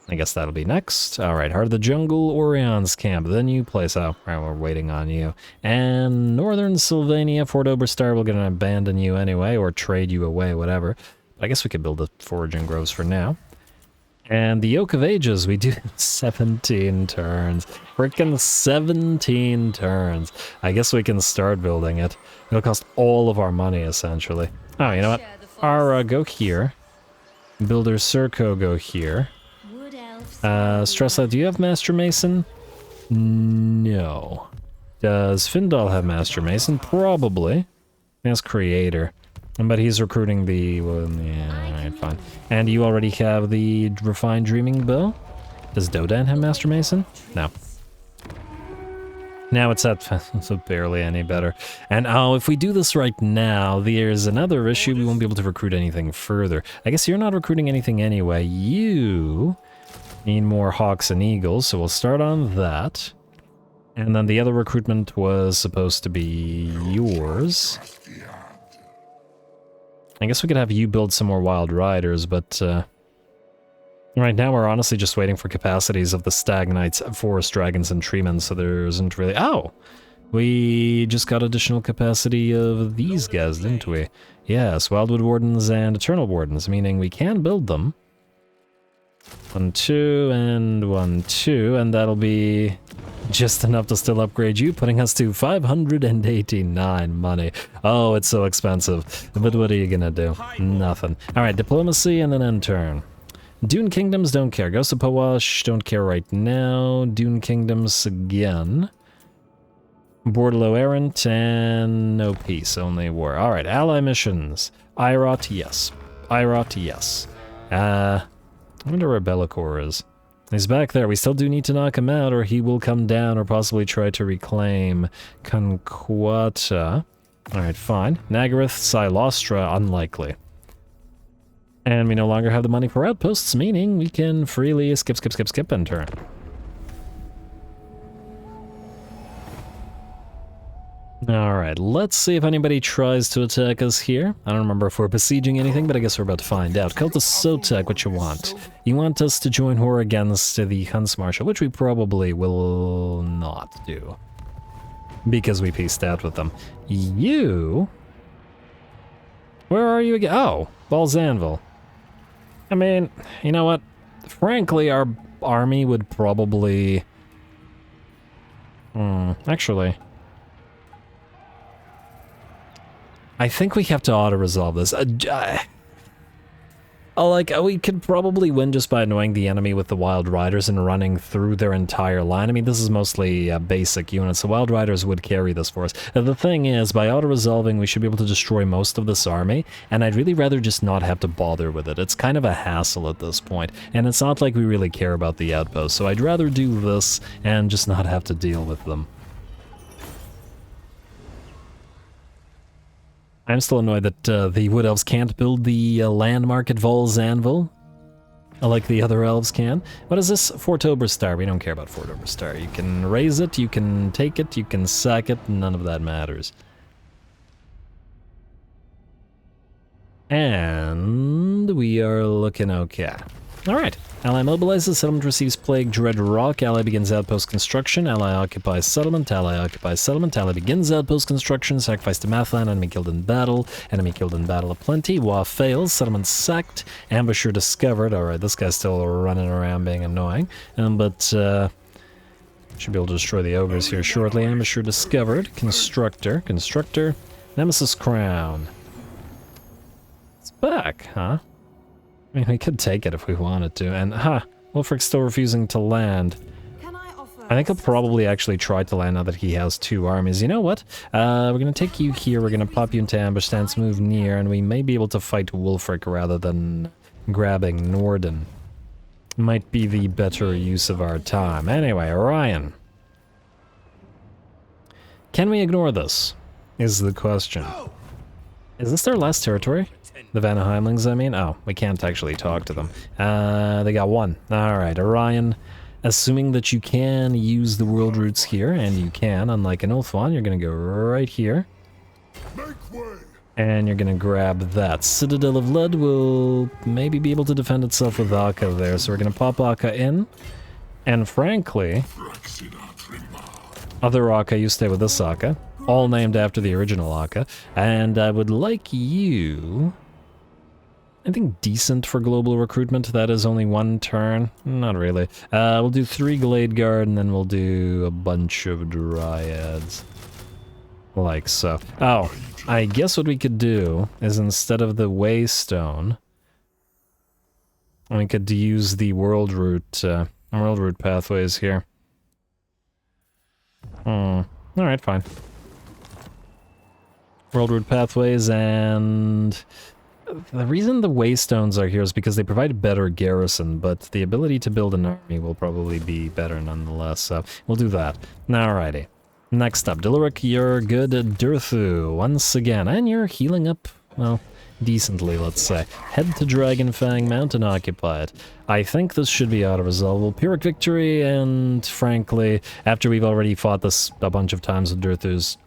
A: I guess that'll be next. Alright, Heart of the Jungle, Orion's Camp, the new place. Oh, right, we're waiting on you. And Northern Sylvania, Fort Oberstar, we're gonna abandon you anyway, or trade you away, whatever. I guess we could build the Foraging Groves for now. And the Oak of Ages, we do 17 turns. Frickin' 17 turns. I guess we can start building it. It'll cost all of our money, essentially. Oh, you know what? Ara, go here. Builder Circo, go here. Stressa, do you have Master Mason? No. Does Findal have Master Mason? Probably. He has Creator. But he's recruiting the... Well, yeah, alright, fine. And you already have the Refined Dreaming Bow? Does Dodan have Master Mason? No. Now it's at... so barely any better. And oh, if we do this right now, there's another issue. We won't be able to recruit anything further. I guess you're not recruiting anything anyway. You... need more hawks and eagles, so we'll start on that. And then the other recruitment was supposed to be yours. I guess we could have you build some more wild riders, but right now we're honestly just waiting for capacities of the stag knights, forest dragons, and treemen, so there isn't really... Oh! We just got additional capacity of these guys, didn't we? Yes, Wildwood Wardens and Eternal Wardens, meaning we can build them. 1, 2, and 1, 2, and that'll be just enough to still upgrade you, putting us to 589 money. Oh, it's so expensive. But what are you gonna do? Nothing. Alright, diplomacy and then end turn. Dune Kingdoms, don't care. Ghost of Pawash, don't care right now. Dune Kingdoms again. Bordello errant, and no peace, only war. Alright, ally missions. Irot, yes. Irot, yes. I wonder where Bellicor is. He's back there. We still do need to knock him out, or he will come down, or possibly try to reclaim Conquata. Alright, fine. Nagaroth, Silostra, unlikely. And we no longer have the money for outposts, meaning we can freely skip and turn. Alright, let's see if anybody tries to attack us here. I don't remember if we're besieging anything, but I guess we're about to find out. Cultus Sotek, what you want? You want us to join her against the Hunts Marshal, which we probably will not do. Because we pieced out with them. You? Where are you again? Oh, Balzanville. I mean, you know what? Frankly, our army would probably... actually... I think we have to auto-resolve this. We could probably win just by annoying the enemy with the Wild Riders and running through their entire line. I mean, this is mostly basic units, so Wild Riders would carry this for us. The thing is, by auto-resolving, we should be able to destroy most of this army, and I'd really rather just not have to bother with it. It's kind of a hassle at this point, and it's not like we really care about the outposts, so I'd rather do this and just not have to deal with them. I'm still annoyed that the Wood Elves can't build the landmark at Volzanville, like the other elves can. What is this? Fort Oberstar. We don't care about Fort Oberstar. You can raise it, you can take it, you can sack it, none of that matters. And we are looking okay. Alright. Ally mobilizes, settlement receives Plague, Dread Rock, ally begins outpost construction, ally occupies settlement, ally begins outpost construction, sacrifice to Mathland, enemy killed in battle aplenty, Wa fails, settlement sacked, ambusher discovered. Alright, this guy's still running around being annoying, but should be able to destroy the ogres here shortly. Ambusher discovered, constructor, Nemesis Crown. It's back, huh? I mean, we could take it if we wanted to, and Wolfric's still refusing to land. I think he'll probably actually try to land now that he has two armies. You know what? We're gonna take you here, we're gonna pop you into ambush stance, move near, and we may be able to fight Wolfric rather than grabbing Norden. Might be the better use of our time. Anyway, Orion. Can we ignore this? Is the question. Is this their last territory? The Vanaheimlings, I mean? Oh, we can't actually talk to them. They got one. Alright, Orion. Assuming that you can use the world routes here, and you can, unlike an Ulthuan, you're gonna go right here. And you're gonna grab that. Citadel of Lead will maybe be able to defend itself with Akka there, so we're gonna pop Akka in. And frankly, other Akka, you stay with this Akka. All named after the original Akka. And I would like you... I think decent for global recruitment. That is only one turn. Not really. We'll do 3 Glade Guard, and then we'll do a bunch of Dryads. Like so. Oh, I guess what we could do is instead of the Waystone, we could use the world route pathways here. Alright, fine. World route pathways, and... the reason the Waystones are here is because they provide better garrison, but the ability to build an army will probably be better nonetheless, so we'll do that. Alrighty. Next up, Dilaric, you're good at Durthu once again, and you're healing up, well, decently, let's say. Head to Dragonfang Mountain, occupy it. I think this should be auto-resolvable. Pyrrhic victory, and frankly, after we've already fought this a bunch of times with Durthu's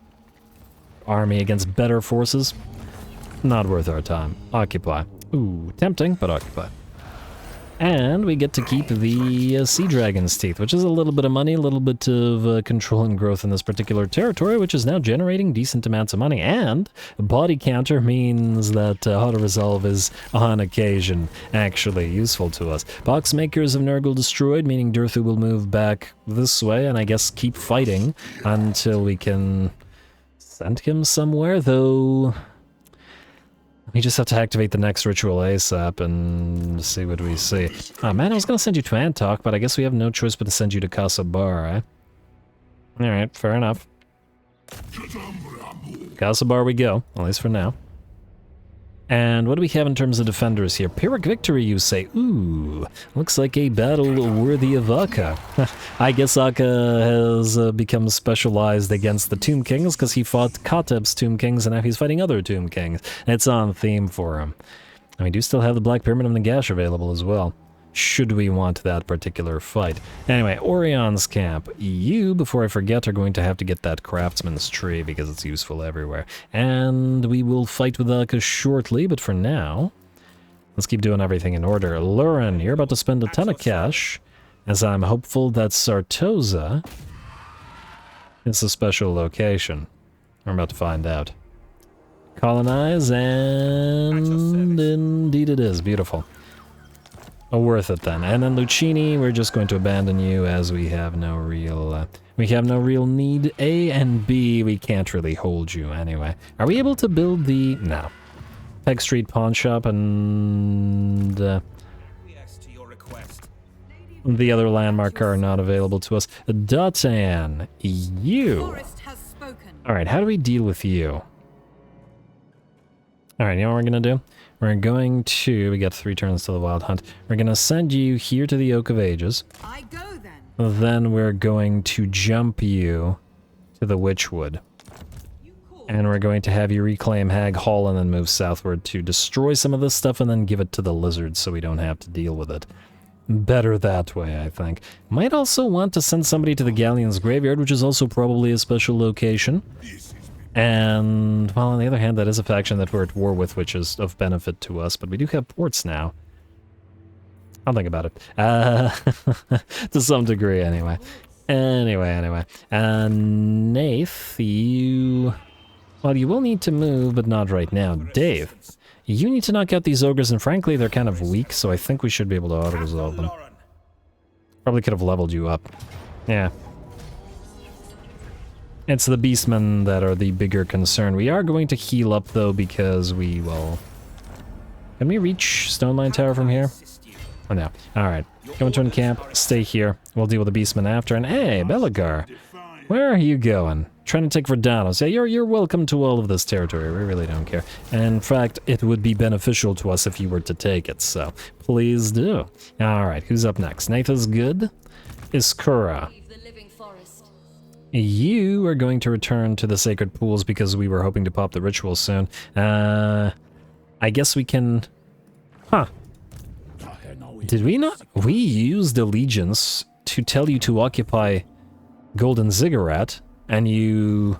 A: army against better forces, not worth our time. Occupy. Ooh, tempting, but occupy. And we get to keep the Sea Dragon's Teeth, which is a little bit of money, a little bit of control and growth in this particular territory, which is now generating decent amounts of money. And body counter means that auto-resolve is, on occasion, actually useful to us. Boxmakers of Nurgle destroyed, meaning Durthu will move back this way, and I guess keep fighting until we can send him somewhere, though... we just have to activate the next ritual ASAP and see what we see. Oh man, I was gonna send you to Antok, but I guess we have no choice but to send you to Ka-Sabar, eh? Alright, fair enough. Ka-Sabar we go, at least for now. And what do we have in terms of defenders here? Pyrrhic victory, you say? Ooh, looks like a battle worthy of Akka. I guess Akka has become specialized against the Tomb Kings because he fought Kateb's Tomb Kings and now he's fighting other Tomb Kings. It's on theme for him. And we do still have the Black Pyramid of Nagash available as well, should we want that particular fight. Anyway, Orion's camp. You, before I forget, are going to have to get that craftsman's tree because it's useful everywhere. And we will fight with Akka shortly, but for now, let's keep doing everything in order. Loren, you're about to spend a ton of cash, as I'm hopeful that Sartosa is a special location. We're about to find out. Colonize, and indeed it is. Beautiful. Oh, worth it then. And then Lucchini, we're just going to abandon you as we have no real need. A and B, we can't really hold you anyway. Are we able to build the... No. Peg Street Pawn Shop and... the other landmark are not available to us. Datan, you... Alright, how do we deal with you? Alright, you know what we're gonna do? We're going to... We got 3 turns to the Wild Hunt. We're gonna send you here to the Oak of Ages.
C: I go then.
A: Then we're going to jump you to the Witchwood. And we're going to have you reclaim Hag Hall and then move southward to destroy some of this stuff and then give it to the lizards so we don't have to deal with it. Better that way, I think. Might also want to send somebody to the Galleon's Graveyard, which is also probably a special location. And, well, on the other hand, that is a faction that we're at war with, which is of benefit to us, but we do have ports now. I'll think about it. To some degree, anyway. Anyway. Nath, you... Well, you will need to move, but not right now. Dave, you need to knock out these ogres, and frankly, they're kind of weak, so I think we should be able to auto-resolve them. Probably could have leveled you up. Yeah. It's the beastmen that are the bigger concern. We are going to heal up, though, because we will... Can we reach Stone Line Tower from here? Oh, no. Alright. Go into an camp. Stay here. We'll deal with the beastmen after. And hey, Belagar! Where are you going? Trying to take Verdanos. Yeah, you're welcome to all of this territory. We really don't care. And in fact, it would be beneficial to us if you were to take it, so please do. Alright, who's up next? Natha's good. Iskura. You are going to return to the Sacred Pools because we were hoping to pop the ritual soon. I guess we can... Huh. Did we not? We used Allegiance to tell you to occupy Golden Ziggurat, and you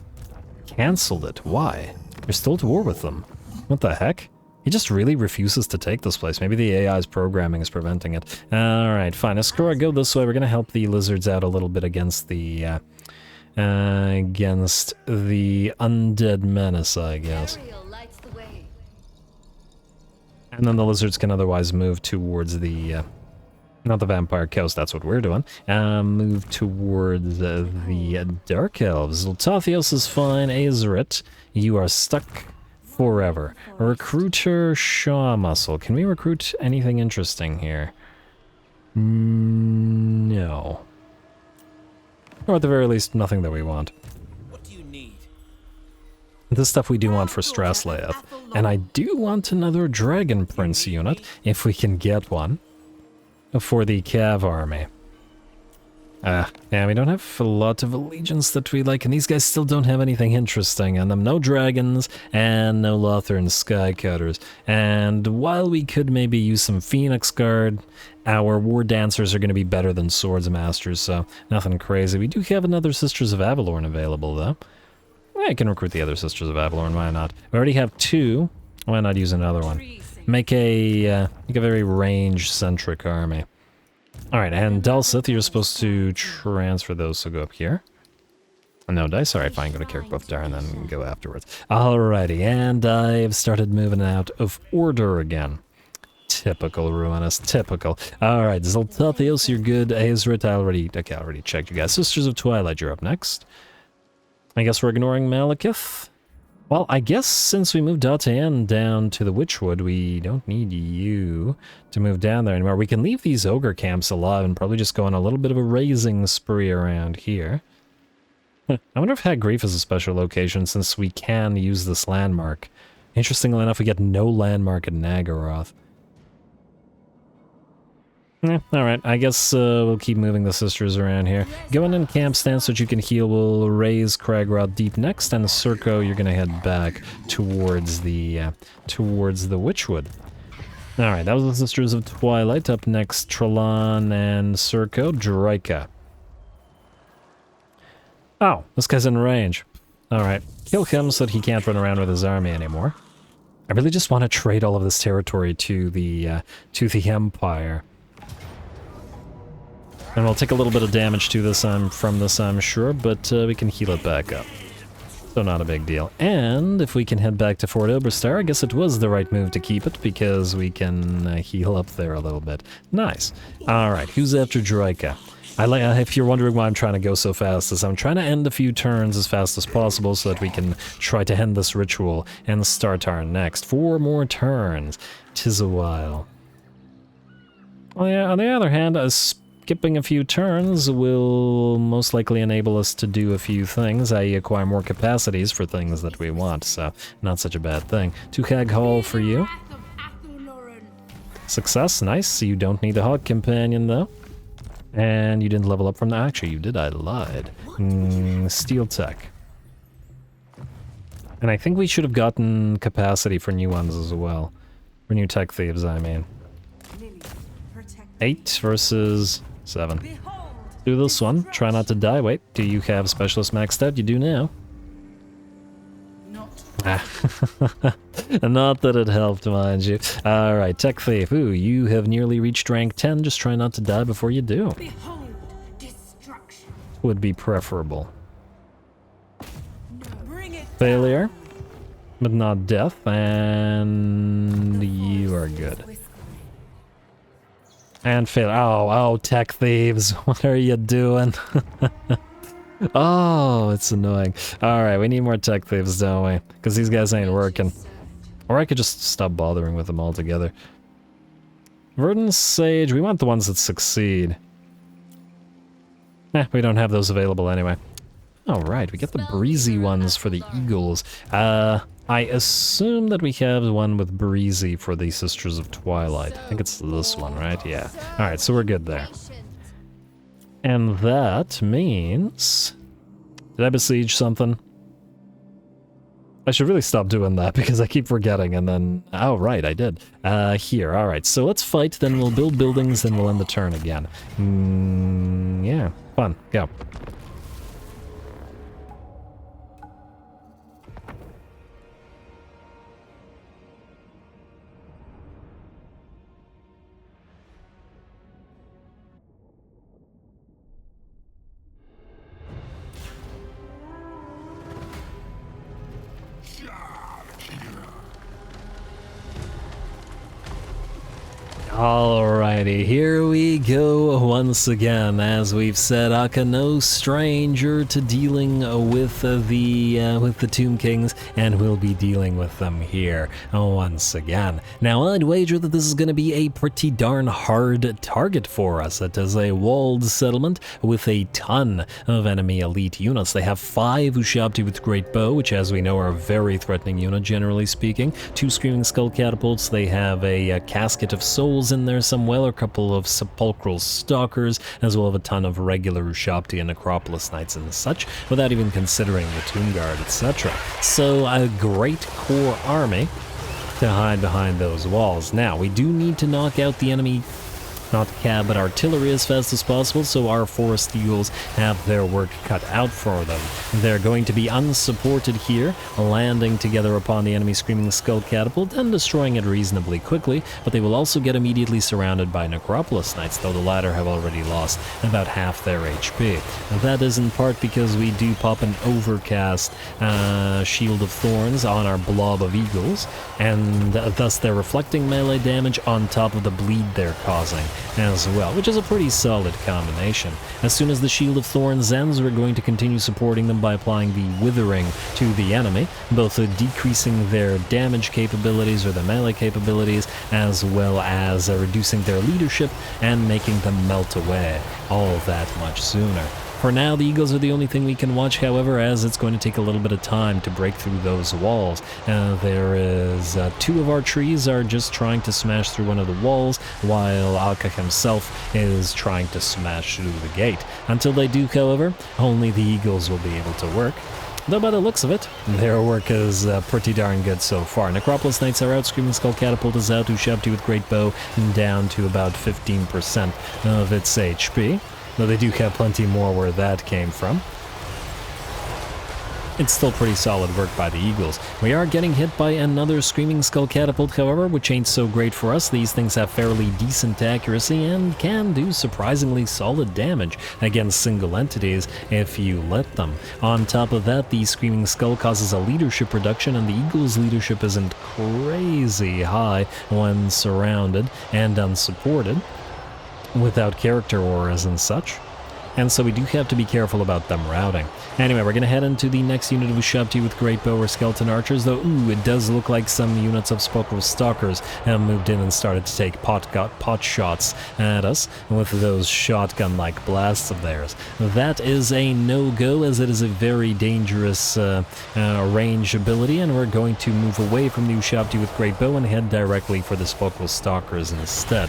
A: canceled it. Why? You're still at war with them. What the heck? He just really refuses to take this place. Maybe the AI's programming is preventing it. Alright, fine. Iskura, go this way. We're gonna help the lizards out a little bit against the undead menace, I guess. And then the lizards can otherwise move towards the, not the Vampire Coast, that's what we're doing. Move towards the Dark Elves. Lothathios is fine. Azerit, you are stuck forever. Recruiter Shaw Muscle. Can we recruit anything interesting here? No. Or at the very least, nothing that we want.
B: What do you need?
A: This stuff we do want for Strasleith. And I do want another Dragon Prince unit, if we can get one, for the Cav army. Yeah, we don't have a lot of allegiance that we like, and these guys still don't have anything interesting on them. No dragons, and no Lothern Skycutters. And while we could maybe use some Phoenix Guard, our War Dancers are going to be better than Swords Masters, so nothing crazy. We do have another Sisters of Avalorn available, though. I can recruit the other Sisters of Avalorn, why not? We already have 2, why not use another one? Make a very range-centric army. Alright, and Dalsith, you're supposed to transfer those, so go up here. No dice? Alright, fine, go to Kirkbuff Dar and then go afterwards. Alrighty, and I've started moving out of order again. Typical Ruinous, typical. Alright, Zoltathios, you're good. Azerit, I already checked you guys. Sisters of Twilight, you're up next. I guess we're ignoring Malekith. Well, I guess since we moved Datan down to the Witchwood, we don't need you to move down there anymore. We can leave these ogre camps alive and probably just go on a little bit of a raising spree around here. I wonder if Hag Grief is a special location since we can use this landmark. Interestingly enough, we get no landmark in Nagaroth. Alright, I guess we'll keep moving the sisters around here. Going in camp stance so that you can heal will raise Kragrod Deep next, and Circo, you're gonna head back towards the Witchwood. Alright, that was the Sisters of Twilight. Up next, Trelon and Circo. Draika. Oh, this guy's in range. Alright, kill him so that he can't run around with his army anymore. I really just want to trade all of this territory to the Empire. And we'll take a little bit of damage to this, from this, I'm sure, but we can heal it back up. So not a big deal. And if we can head back to Fort Oberstar, I guess it was the right move to keep it, because we can heal up there a little bit. Nice. Alright, who's after Draika? If you're wondering why I'm trying to go so fast, is I'm trying to end a few turns as fast as possible so that we can try to end this ritual and start our next. 4 more turns. 'Tis a while. Oh yeah, on the other hand, skipping a few turns will most likely enable us to do a few things, i.e. acquire more capacities for things that we want, so not such a bad thing. 2 Hag Hall for you. Success, nice. You don't need a Hog Companion though. And you didn't level up from that. Actually, you did. I lied. Steel Tech. And I think we should have gotten capacity for new ones as well. For new Tech Thieves, I mean. 8 versus 7. Do this one. Try not to die. Wait, do you have Specialist maxed out? You do now. Not that it helped, mind you. Alright, Tech Thief. Ooh, you have nearly reached rank 10. Just try not to die before you do.
C: Behold, destruction.
A: Would be preferable. Failure, but not death, and you are good. And fail. Oh, Tech Thieves. What are you doing? Oh, it's annoying. Alright, we need more Tech Thieves, don't we? Because these guys ain't working. Or I could just stop bothering with them altogether. Verdant Sage, we want the ones that succeed. We don't have those available anyway. Alright, we get the breezy ones for the Eagles. I assume that we have one with breezy for the Sisters of Twilight. I think it's this one, right? Yeah. Alright, so we're good there. And that means... Did I besiege something? I should really stop doing that because I keep forgetting and then... Oh, right, I did. Here, alright. So let's fight, then we'll build buildings, then we'll end the turn again. Yeah, fun. Go. Alrighty, here we go once again. As we've said, Akka no stranger to dealing with the Tomb Kings, and we'll be dealing with them here once again. Now, I'd wager that this is going to be a pretty darn hard target for us. It is a walled settlement with a ton of enemy elite units. They have 5 Ushabti with Great Bow, which as we know are a very threatening unit, generally speaking. 2 Screaming Skull Catapults. They have a Casket of Souls in there somewhere, a couple of Sepulchral Stalkers, as well as a ton of regular Ushabti and Necropolis Knights and such, without even considering the Tomb Guard, etc. So a great core army to hide behind those walls. Now, we do need to knock out the enemy, not cab, but artillery as fast as possible, so our Forest Eagles have their work cut out for them. They're going to be unsupported here, landing together upon the enemy Screaming Skull Catapult and destroying it reasonably quickly, but they will also get immediately surrounded by Necropolis Knights, though the latter have already lost about half their HP. Now, that is in part because we do pop an Overcast Shield of Thorns on our blob of Eagles, and thus they're reflecting melee damage on top of the bleed they're causing as well, which is a pretty solid combination. As soon as the Shield of Thorns ends, we're going to continue supporting them by applying the Withering to the enemy, both decreasing their damage capabilities or their melee capabilities, as well as reducing their leadership and making them melt away all that much sooner. For now, the Eagles are the only thing we can watch, however, as it's going to take a little bit of time to break through those walls. There is 2 of our trees are just trying to smash through one of the walls, while Alka himself is trying to smash through the gate. Until they do, however, only the Eagles will be able to work. Though by the looks of it, their work is pretty darn good so far. Necropolis Knights are out, Screaming Skull Catapult is out, Ushabti with Great Bow down to about 15% of its HP. Though they do have plenty more where that came from. It's still pretty solid work by the Eagles. We are getting hit by another Screaming Skull Catapult, however, which ain't so great for us. These things have fairly decent accuracy and can do surprisingly solid damage against single entities if you let them. On top of that, the Screaming Skull causes a leadership reduction, and the Eagles' leadership isn't crazy high when surrounded and unsupported, without character auras and such. And so we do have to be careful about them routing. Anyway, we're going to head into the next unit of Ushabti with Great Bow or Skeleton Archers, though, ooh, it does look like some units of Spokal Stalkers have moved in and started to take pot shots at us with those shotgun-like blasts of theirs. That is a no-go, as it is a very dangerous range ability, and we're going to move away from the Ushabti with Great Bow and head directly for the Spokal Stalkers instead.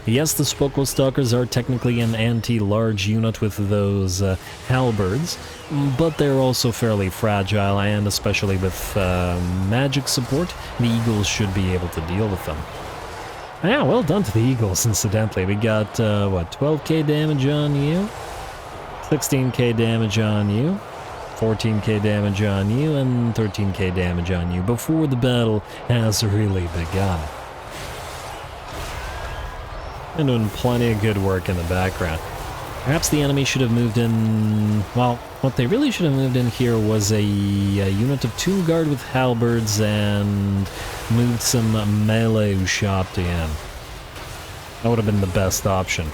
A: Yes, the Spokal Stalkers are technically an anti-large unit with those halberds, but they're also fairly fragile, and especially with magic support, the Eagles should be able to deal with them. Yeah, well done to the Eagles, incidentally. We got, 12k damage on you, 16k damage on you, 14k damage on you, and 13k damage on you before the battle has really begun. And doing plenty of good work in the background. Perhaps the enemy should have moved in... Well, what they really should have moved in here was a unit of Tomb Guard with halberds and moved some melee Ushabti in. That would have been the best option.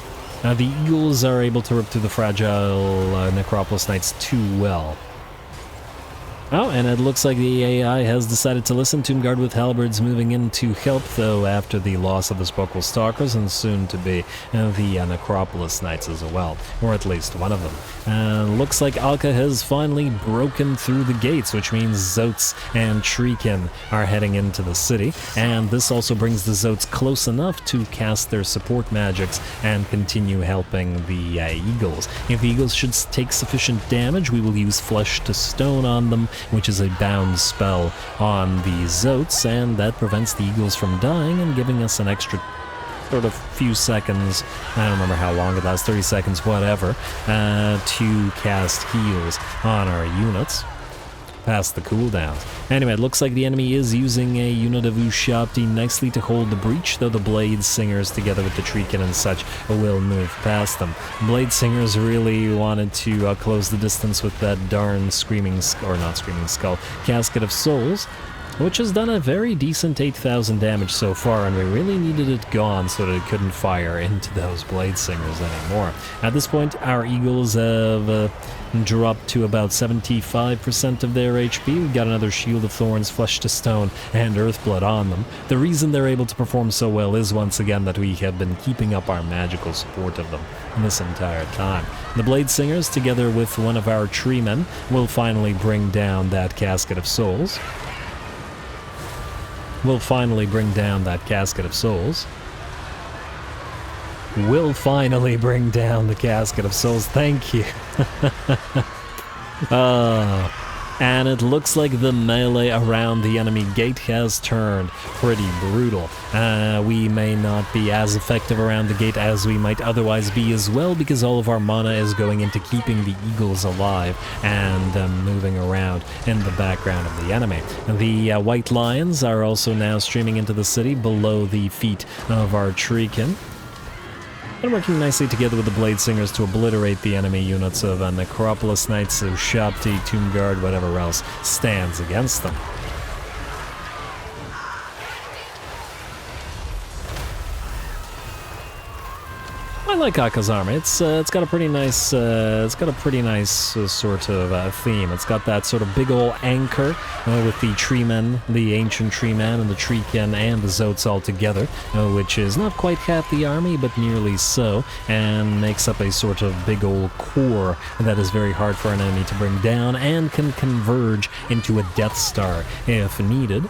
A: Now, the Eagles are able to rip through the fragile Necropolis Knights too well. Oh, and it looks like the AI has decided to listen. Tomb Guard with halberds moving in to help, though, after the loss of the Spokal Stalkers, and soon to be the Necropolis Knights as well, or at least one of them. Looks like Alka has finally broken through the gates, which means Zotes and Treekin are heading into the city, and this also brings the Zotes close enough to cast their support magics and continue helping the Eagles. If the Eagles should take sufficient damage, we will use Flesh to Stone on them, which is a bound spell on the Zotes, and that prevents the Eagles from dying and giving us an extra sort of few seconds, I don't remember how long it lasts, 30 seconds, whatever, to cast heals on our units past the cooldowns. Anyway, it looks like the enemy is using a unit of Ushabti nicely to hold the breach, though the Blade Singers, together with the Treekin and such, will move past them. Blade Singers really wanted to close the distance with that darn Skull, Casket of Souls, which has done a very decent 8,000 damage so far, and we really needed it gone so that it couldn't fire into those Blade Singers anymore. At this point, our Eagles have dropped to about 75% of their HP. We've got another Shield of Thorns, Flesh to Stone, and Earthblood on them. The reason they're able to perform so well is, once again, that we have been keeping up our magical support of them this entire time. The Blade Singers, together with one of our Treemen, will finally bring down that Casket of Souls. We'll finally bring down the Casket of Souls. Thank you. And it looks like the melee around the enemy gate has turned pretty brutal. We may not be as effective around the gate as we might otherwise be as well, because all of our mana is going into keeping the Eagles alive and moving around in the background of the enemy. The White Lions are also now streaming into the city below the feet of our Treekin, and working nicely together with the Blade Singers to obliterate the enemy units of Necropolis Knights, Ushabti, Tomb Guard, whatever else stands against them. I like Aka's army. It's got a pretty nice sort of theme. It's got that sort of big ol' anchor with the tree men, the ancient tree men, and the treekin and the zotes all together, which is not quite half the army, but nearly so, and makes up a sort of big ol' core that is very hard for an enemy to bring down and can converge into a Death Star if needed.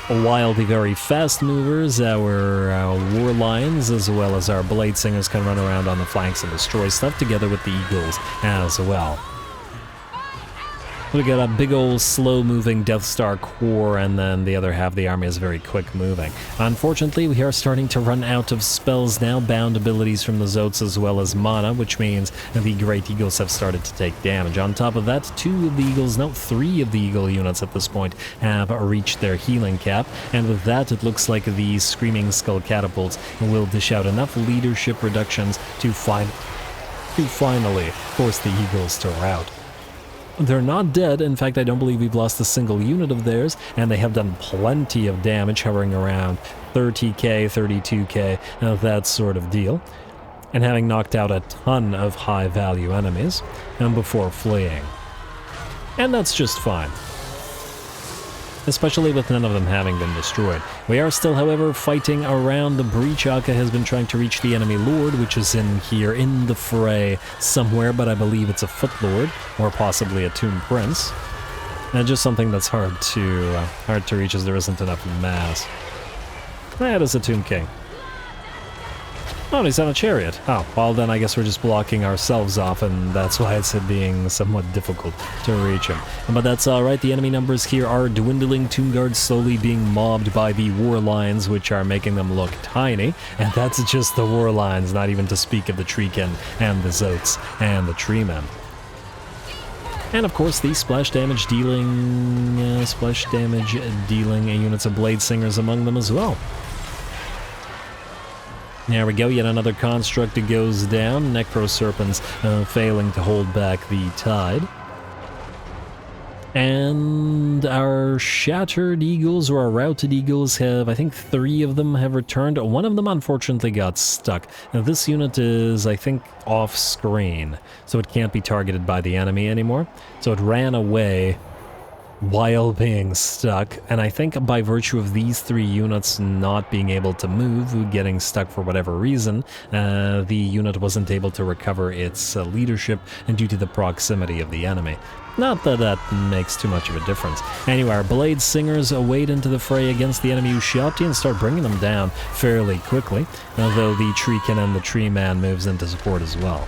A: While the very fast movers, our war lions, as well as our blade singers, can run around on the flanks and destroy stuff together with the eagles as well. We got a big old slow-moving Death Star core, and then the other half of the army is very quick-moving. Unfortunately, we are starting to run out of spells now, bound abilities from the Zotes as well as mana, which means the Great Eagles have started to take damage. On top of that, 2 of the Eagles, no, 3 of the Eagle units at this point have reached their healing cap, and with that, it looks like the Screaming Skull catapults will dish out enough leadership reductions to finally force the Eagles to rout. They're not dead. In fact, I don't believe we've lost a single unit of theirs, and they have done plenty of damage, hovering around 30k, 32k, that sort of deal, and having knocked out a ton of high-value enemies before fleeing. And that's just fine, especially with none of them having been destroyed. We are still, however, fighting around the breach. Akka has been trying to reach the enemy lord, which is in here in the fray somewhere, but I believe it's a foot lord, or possibly a tomb prince. And just something that's hard to reach as there isn't enough mass. That is a tomb king. Oh, he's on a chariot. Oh, well then I guess we're just blocking ourselves off, and that's why it's being somewhat difficult to reach him. But that's alright, the enemy numbers here are dwindling, Tomb Guards slowly being mobbed by the War Lions, which are making them look tiny, and that's just the War Lions, not even to speak of the Treekin and the Zotes and the Treemen. And of course the splash damage dealing units of Blade Singers among them as well. There we go, yet another construct goes down. Necro Serpents failing to hold back the tide. And our Shattered Eagles, or our Routed Eagles, have, I think 3 of them have returned. One of them unfortunately got stuck. Now this unit is, I think, off screen, so it can't be targeted by the enemy anymore. So it ran away while being stuck, and I think by virtue of these 3 units not being able to move, getting stuck for whatever reason, the unit wasn't able to recover its leadership due to the proximity of the enemy. Not that that makes too much of a difference. Anyway, our Blade Singers wade into the fray against the enemy Ushabti and start bringing them down fairly quickly, though the Treekin and the Tree Man moves into support as well.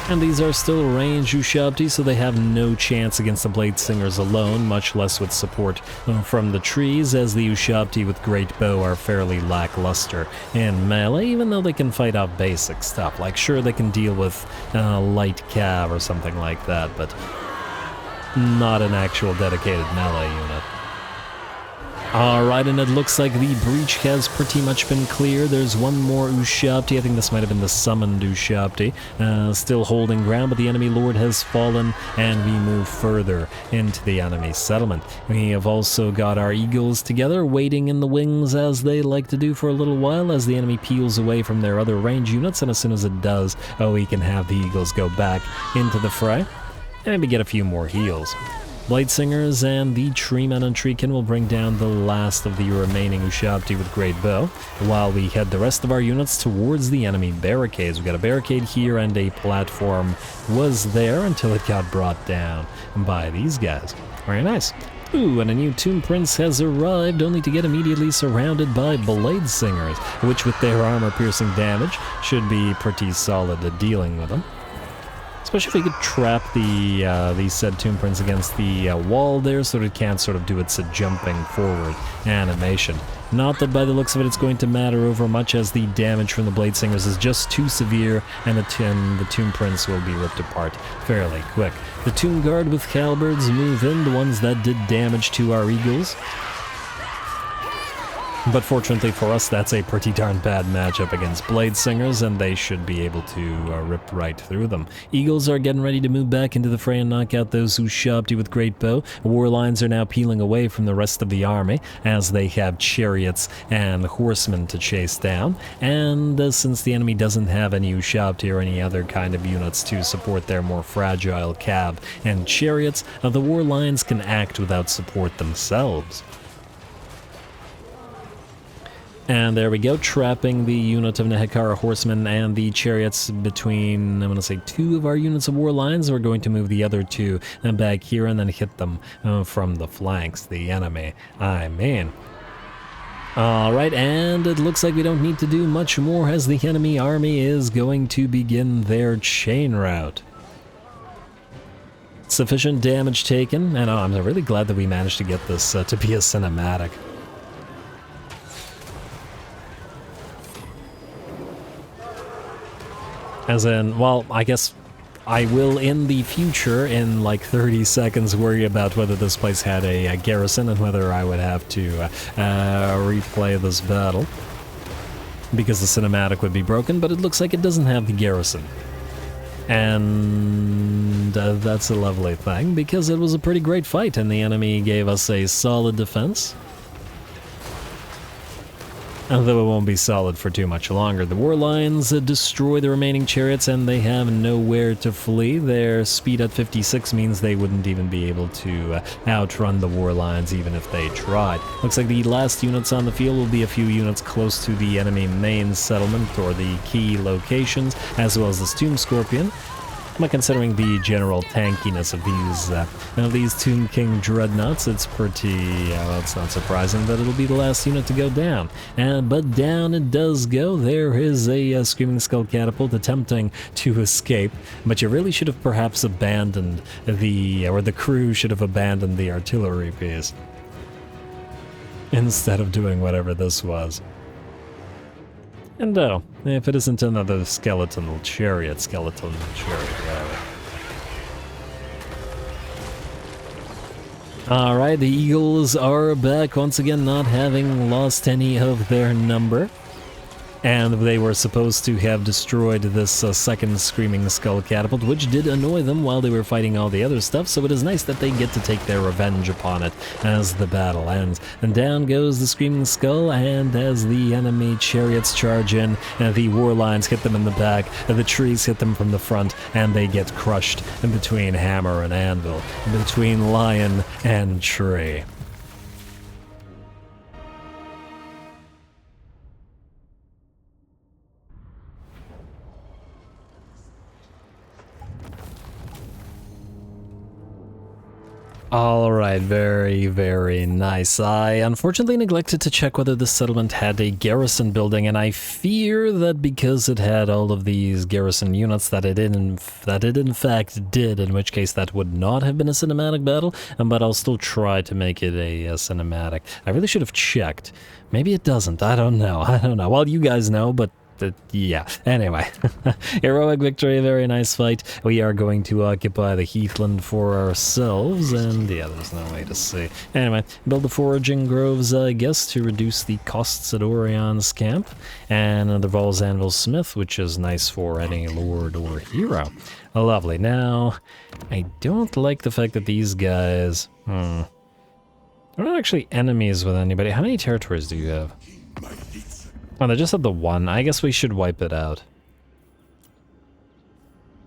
A: And these are still ranged Ushabti, so they have no chance against the Blade Singers alone, much less with support from the trees, as the Ushabti with Great Bow are fairly lackluster in melee, even though they can fight off basic stuff. Like, sure, they can deal with light cav or something like that, but not an actual dedicated melee unit. Alright, and it looks like the breach has pretty much been clear. There's one more Ushabti. I think this might have been the summoned Ushabti. Still holding ground, but the enemy lord has fallen, and we move further into the enemy settlement. We have also got our eagles together, waiting in the wings as they like to do for a little while, as the enemy peels away from their other range units, and as soon as it does, we can have the eagles go back into the fray, and maybe get a few more heals. Blade Singers and the Treemen and Treekin will bring down the last of the remaining Ushabti with Great Bow, while we head the rest of our units towards the enemy barricades. We got a barricade here, and a platform was there until it got brought down by these guys. Very nice. Ooh, and a new Tomb Prince has arrived, only to get immediately surrounded by Blade Singers, which with their armor-piercing damage should be pretty solid at dealing with them. Especially if we could trap the said Tomb Prince against the wall there, so that it can't sort of do its jumping forward animation. Not that by the looks of it it's going to matter over much, as the damage from the Blade Singers is just too severe, and the Tomb Prince will be ripped apart fairly quick. The Tomb Guard with halberds move in, the ones that did damage to our eagles. But fortunately for us, that's a pretty darn bad matchup against Blade Singers, and they should be able to rip right through them. Eagles are getting ready to move back into the fray and knock out those who shopped you with great bow. War lines are now peeling away from the rest of the army, as they have chariots and horsemen to chase down. And since the enemy doesn't have any Ushabti or any other kind of units to support their more fragile cab and chariots, the war lines can act without support themselves. And there we go, trapping the unit of Nehekara horsemen and the chariots between, I'm going to say, 2 of our units of war lines. We're going to move the other 2 back here and then hit them from the flanks, the enemy, I mean. Alright, and it looks like we don't need to do much more as the enemy army is going to begin their chain route. Sufficient damage taken, and I'm really glad that we managed to get this to be a cinematic. As in, well, I guess I will in the future, in like 30 seconds, worry about whether this place had a garrison and whether I would have to replay this battle. Because the cinematic would be broken, but it looks like it doesn't have the garrison. And that's a lovely thing, because it was a pretty great fight and the enemy gave us a solid defense. Although it won't be solid for too much longer. The war lions destroy the remaining chariots and they have nowhere to flee. Their speed at 56 means they wouldn't even be able to outrun the war lions even if they tried. Looks like the last units on the field will be a few units close to the enemy main settlement or the key locations, as well as the Tomb Scorpion. But considering the general tankiness of these Tomb King dreadnoughts, it's pretty, well, it's not surprising that it'll be the last unit to go down. But down it does go. There is a Screaming Skull catapult attempting to escape, but you really should have perhaps abandoned the crew should have abandoned the artillery piece instead of doing whatever this was. And oh, if it isn't another skeletal chariot, whatever. Alright, the Eagles are back once again, not having lost any of their number. And they were supposed to have destroyed this second Screaming Skull catapult, which did annoy them while they were fighting all the other stuff, so it is nice that they get to take their revenge upon it as the battle ends. And down goes the Screaming Skull, and as the enemy chariots charge in, the war lines hit them in the back, the trees hit them from the front, and they get crushed in between hammer and anvil, between lion and tree. Alright, very, very nice. I unfortunately neglected to check whether the settlement had a garrison building, and I fear that because it had all of these garrison units that it in fact did, in which case that would not have been a cinematic battle, but I'll still try to make it a cinematic. I really should have checked. Maybe it doesn't, I don't know. Well, you guys know, but yeah, anyway. Heroic victory, very nice fight. We are going to occupy the heathland for ourselves, and yeah, there's no way to see. Anyway, build the foraging groves, I guess, to reduce the costs at Orion's camp, and the Val's Anvil Smith, which is nice for any lord or hero. Lovely. Now, I don't like the fact that these guys... They're not actually enemies with anybody. How many territories do you have? Oh, they just had the one. I guess we should wipe it out.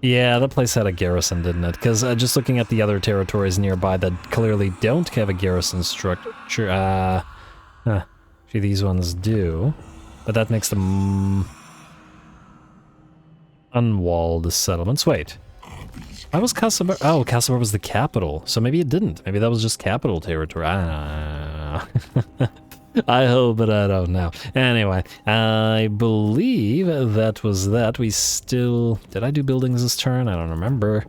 A: Yeah, that place had a garrison, didn't it? Because just looking at the other territories nearby that clearly don't have a garrison structure, actually these ones do, but that makes them unwalled settlements. Wait, why was Ka-Sabar? Oh, Ka-Sabar was the capital, so maybe it didn't. Maybe that was just capital territory. I don't know. I hope, but I don't know. Anyway, I believe that was that. We still... Did I do buildings this turn? I don't remember.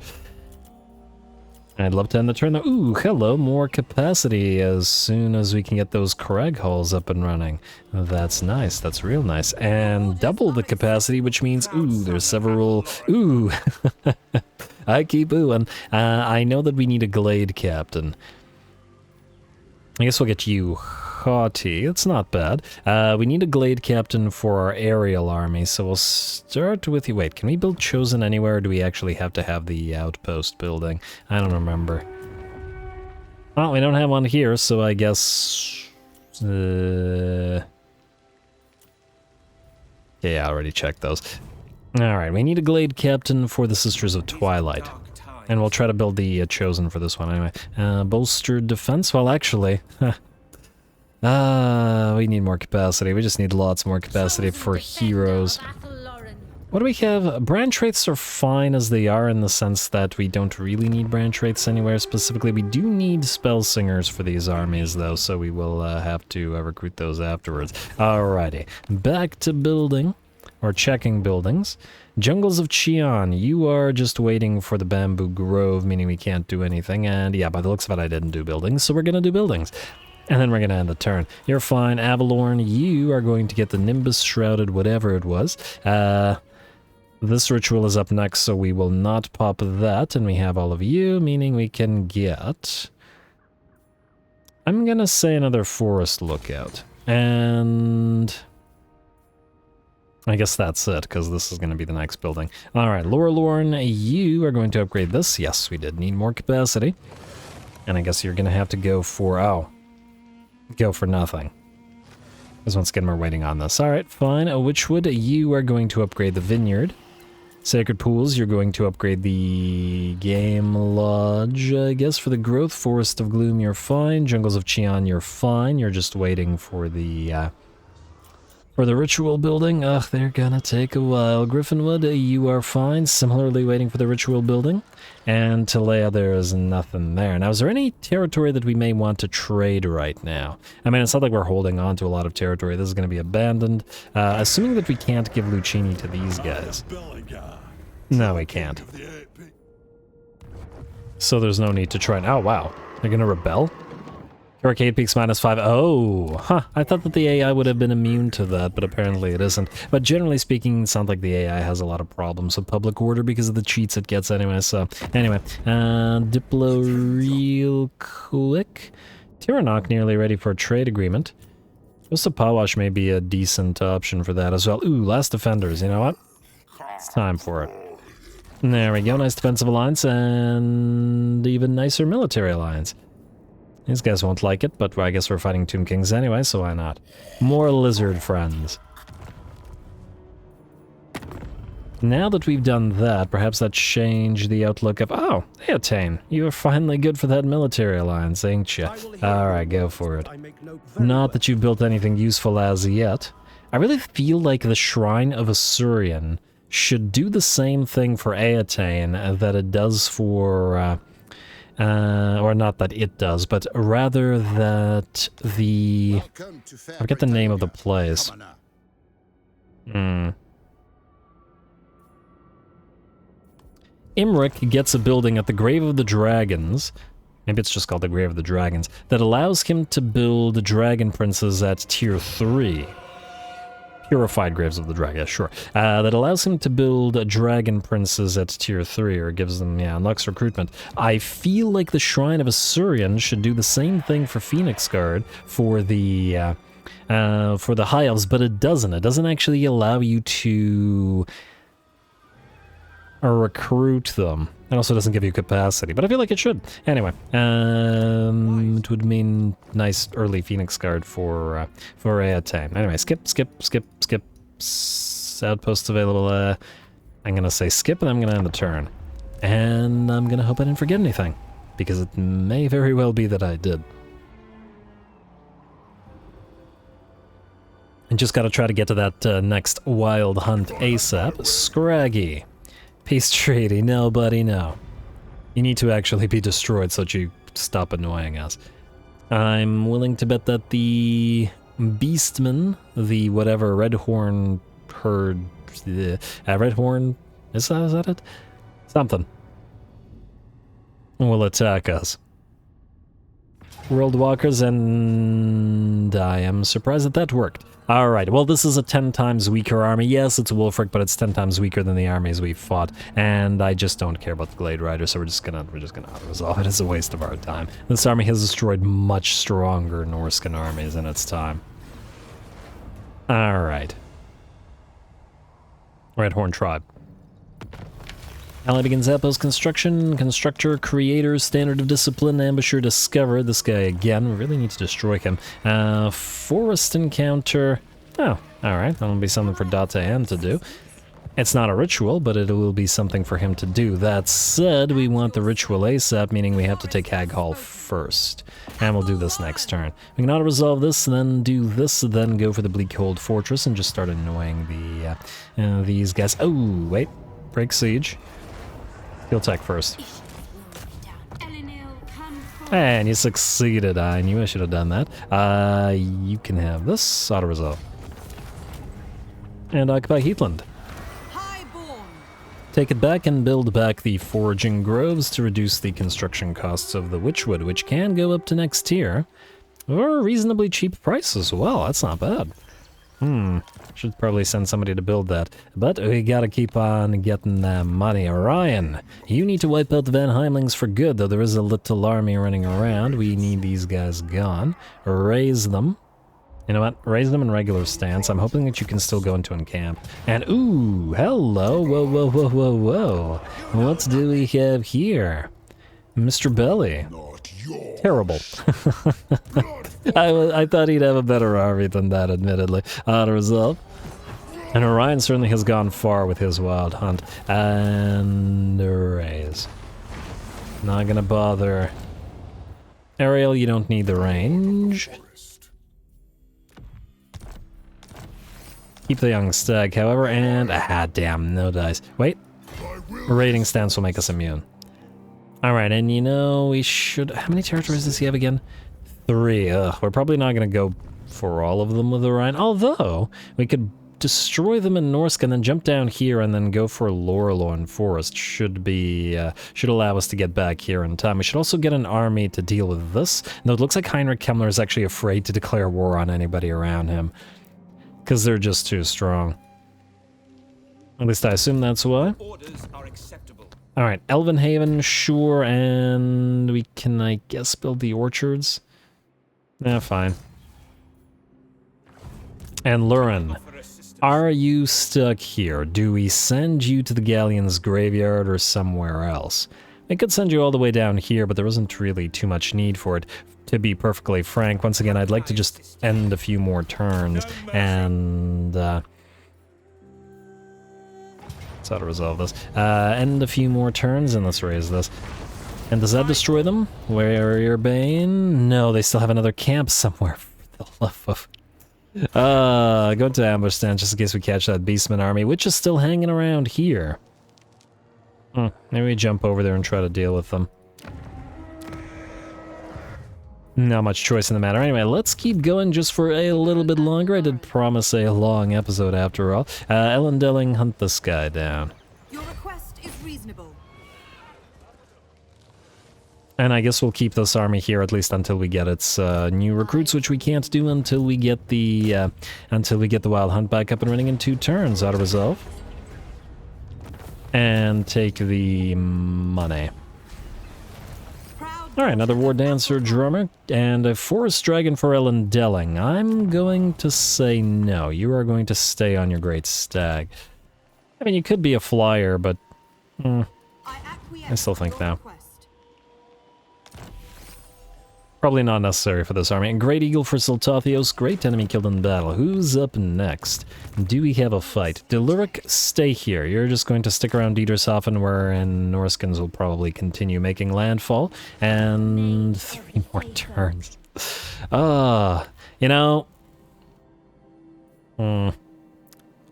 A: I'd love to end the turn though. Ooh, hello, more capacity as soon as we can get those crag halls up and running. That's nice, that's real nice. And double the capacity, which means, ooh, there's several... Ooh! I keep oohing. I know that we need a Glade Captain. I guess we'll get you... haughty. It's not bad. We need a Glade Captain for our aerial army, so we'll start with you. Wait, can we build Chosen anywhere, or do we actually have to have the outpost building? I don't remember. Well, we don't have one here, so I guess... yeah, I already checked those. Alright, we need a Glade Captain for the Sisters of Twilight. And we'll try to build the Chosen for this one anyway. Bolstered defense? Well, actually... we need more capacity. We just need lots more capacity for heroes.
C: Athel Loren.
A: What do we have? Branch rates are fine as they are in the sense that we don't really need branch rates anywhere specifically. We do need spell singers for these armies though, so we will have to recruit those afterwards. Alrighty, back to building, or checking buildings. Jungles of Qian, you are just waiting for the Bamboo Grove, meaning we can't do anything, and yeah, by the looks of it I didn't do buildings, so we're gonna do buildings. And then we're gonna end the turn. You're fine, Athel Loren, you are going to get the Nimbus Shrouded whatever it was. This ritual is up next, so we will not pop that, and we have all of you, meaning we can get... I'm gonna say another Forest Lookout. And... I guess that's it, because this is gonna be the next building. Alright, Loren, you are going to upgrade this. Yes, we did need more capacity. And I guess you're gonna have to go for... oh. Go for nothing. Because once again, we're waiting on this. Alright, fine. Witchwood, you are going to upgrade the Vineyard. Sacred Pools, you're going to upgrade the Game Lodge, I guess, for the growth. Forest of Gloom, you're fine. Jungles of Qian, you're fine. You're just waiting for the ritual building. Ugh, they're gonna take a while. Griffinwood, you are fine. Similarly waiting for the ritual building. And Talea, there is nothing there. Now, is there any territory that we may want to trade right now? I mean, it's not like we're holding on to a lot of territory. This is going to be abandoned. Assuming that we can't give Lucchini to these guys. No, we can't. So there's no need to try. Oh, wow. They're going to rebel? Arcade Peaks -5. Oh, huh. I thought that the AI would have been immune to that, but apparently it isn't. But generally speaking, it sounds like the AI has a lot of problems with public order because of the cheats it gets anyway. So, anyway, Diplo real quick. Tiranoc nearly ready for a trade agreement. Just a Pawash may be a decent option for that as well. Ooh, Last Defenders, you know what? It's time for it. There we go, nice defensive alliance and even nicer military alliance. These guys won't like it, but I guess we're fighting Tomb Kings anyway, so why not? More lizard friends. Now that we've done that, perhaps that changed the outlook of... oh, Eotane, you are finally good for that military alliance, ain't you? Alright, go for it. Not that you've built anything useful as yet. I really feel like the Shrine of Asurian should do the same thing for Eotane that it does for... or not that it does, but rather that the... I forget the name of the place. Imric gets a building at the Grave of the Dragons, maybe it's just called the Grave of the Dragons, that allows him to build Dragon Princes at Tier 3. Purified Graves of the Dragon, sure. That allows him to build Dragon Princes at Tier 3, or gives them, yeah, unlocks recruitment. I feel like the Shrine of Asurian should do the same thing for Phoenix Guard, for the High Elves, but it doesn't. It doesn't actually allow you to recruit them. It also doesn't give you capacity, but I feel like it should. Anyway, it would mean nice early Phoenix Guard for Eotane. Anyway, skip. Outposts available. I'm gonna say skip, and I'm gonna end the turn. And I'm gonna hope I didn't forget anything, because it may very well be that I did. And just gotta try to get to that next wild hunt ASAP. Scraggy. Peace treaty, no buddy, no. You need to actually be destroyed so that you stop annoying us. I'm willing to bet that the Beastman, the whatever Redhorn herd, Redhorn, is that it? Something. Will attack us. World Walkers, and I am surprised that worked. Alright, well this is a 10 times weaker army. Yes, it's Wolfric, but it's 10 times weaker than the armies we've fought, and I just don't care about the Glade Rider, so we're just gonna auto-resolve it. It's a waste of our time. This army has destroyed much stronger Norscan armies in its time. Alright. Red Horn Tribe. Ally begins outpost construction. Constructor, creator, standard of discipline, ambusher, discover. This guy again. We really need to destroy him. Forest encounter. Oh, alright. That'll be something for Datayan to do. It's not a ritual, but it will be something for him to do. That said, we want the ritual ASAP, meaning we have to take Hag Hall first. And we'll do this next turn. We can auto-resolve this, then do this, then go for the Bleak Hold Fortress and just start annoying these guys. Oh, wait. Break siege. He'll attack first. And you succeeded. I knew I should have done that. You can have this auto-resolve. And occupy Heathland. Take it back and build back the foraging groves to reduce the construction costs of the Witchwood, which can go up to next tier. Or a reasonably cheap price as well. That's not bad. Should probably send somebody to build that. But we gotta keep on getting that money. Orion, you need to wipe out the Van Heimlings for good, though there is a little army running around. We need these guys gone. Raise them. You know what? Raise them in regular stance. I'm hoping that you can still go into encamp. And ooh, hello. Whoa, whoa, whoa, whoa, whoa. What do we have here? Mr. Belly. Terrible. I thought he'd have a better army than that, admittedly. Auto-resolve. And Orion certainly has gone far with his Wild Hunt. And raise. Not gonna bother. Ariel, you don't need the range. Keep the young stag, however, and damn, no dice. Wait. A raiding stance will make us immune. Alright, and you know, we should... How many territories does he have again? 3. We're probably not going to go for all of them with Orion, although we could destroy them in Norscan, then jump down here and then go for Lorelorn Forest. Should allow us to get back here in time. We should also get an army to deal with this. Though it looks like Heinrich Kemmler is actually afraid to declare war on anybody around him, because they're just too strong. At least I assume that's why.
B: Orders are acceptable.
A: Alright, Elvenhaven, sure, and we can, I guess, build the orchards. Fine. And Loren, are you stuck here? Do we send you to the Galleon's graveyard or somewhere else? I could send you all the way down here, but there isn't really too much need for it. To be perfectly frank, once again, I'd like to just end a few more turns, and let's auto-resolve this. End a few more turns, and let's raise this. And does that destroy them? Warrior Bane? No, they still have another camp somewhere, for the love of... go to ambush stand just in case we catch that Beastman army, which is still hanging around here. Maybe we jump over there and try to deal with them. Not much choice in the matter. Anyway, let's keep going just for a little bit longer. I did promise a long episode after all. Ellen Delling, hunt this guy down.
C: Your request is reasonable.
A: And I guess we'll keep this army here at least until we get its new recruits, which we can't do until we get the Wild Hunt back up and running in 2 turns. Auto-resolve. And take the money. Alright, another War Dancer Drummer, and a Forest Dragon for Ellen Delling. I'm going to say no. You are going to stay on your Great Stag. I mean, you could be a flyer, but... I still think no. Probably not necessary for this army. And Great Eagle for Siltathios. Great enemy killed in battle. Who's up next? Do we have a fight? Deluric, stay here. You're just going to stick around Dietershofen, where and Norscans will probably continue making landfall. And 3 more turns. You know...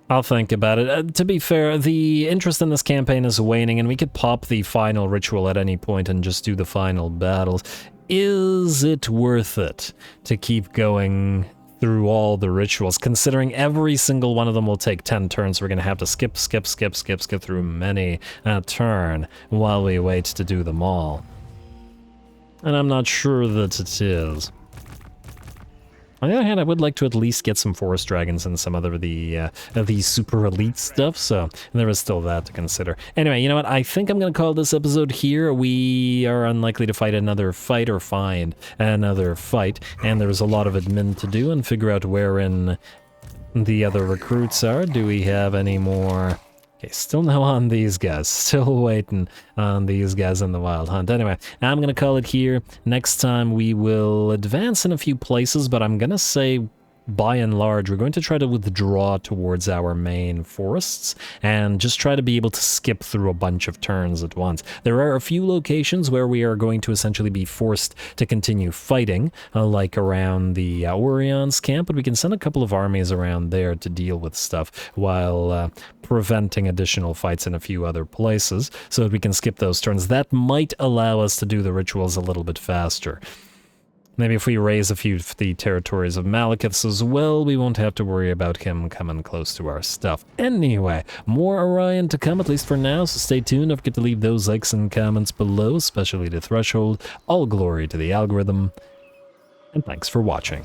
A: I'll think about it. To be fair, the interest in this campaign is waning, and we could pop the final ritual at any point and just do the final battles. Is it worth it to keep going through all the rituals, considering every single one of them will take 10 turns? We're going to have to skip through many a turn while we wait to do them all. And I'm not sure that it is. On the other hand, I would like to at least get some forest dragons and some other of the super elite stuff, so there is still that to consider. Anyway, you know what? I think I'm going to call this episode here. We are unlikely to fight another fight or find another fight, and there's a lot of admin to do and figure out wherein the other recruits are. Do we have any more? Okay, still no on these guys. Still waiting on these guys in the Wild Hunt. Anyway, I'm going to call it here. Next time we will advance in a few places, but I'm going to say, by and large, we're going to try to withdraw towards our main forests and just try to be able to skip through a bunch of turns at once. There are a few locations where we are going to essentially be forced to continue fighting, like around the Orion's camp, but we can send a couple of armies around there to deal with stuff while preventing additional fights in a few other places so that we can skip those turns. That might allow us to do the rituals a little bit faster. Maybe if we raise a few of the territories of Malekith's as well, we won't have to worry about him coming close to our stuff. Anyway, more Orion to come, at least for now, so stay tuned. Don't forget to leave those likes and comments below, especially the threshold. All glory to the algorithm, and thanks for watching.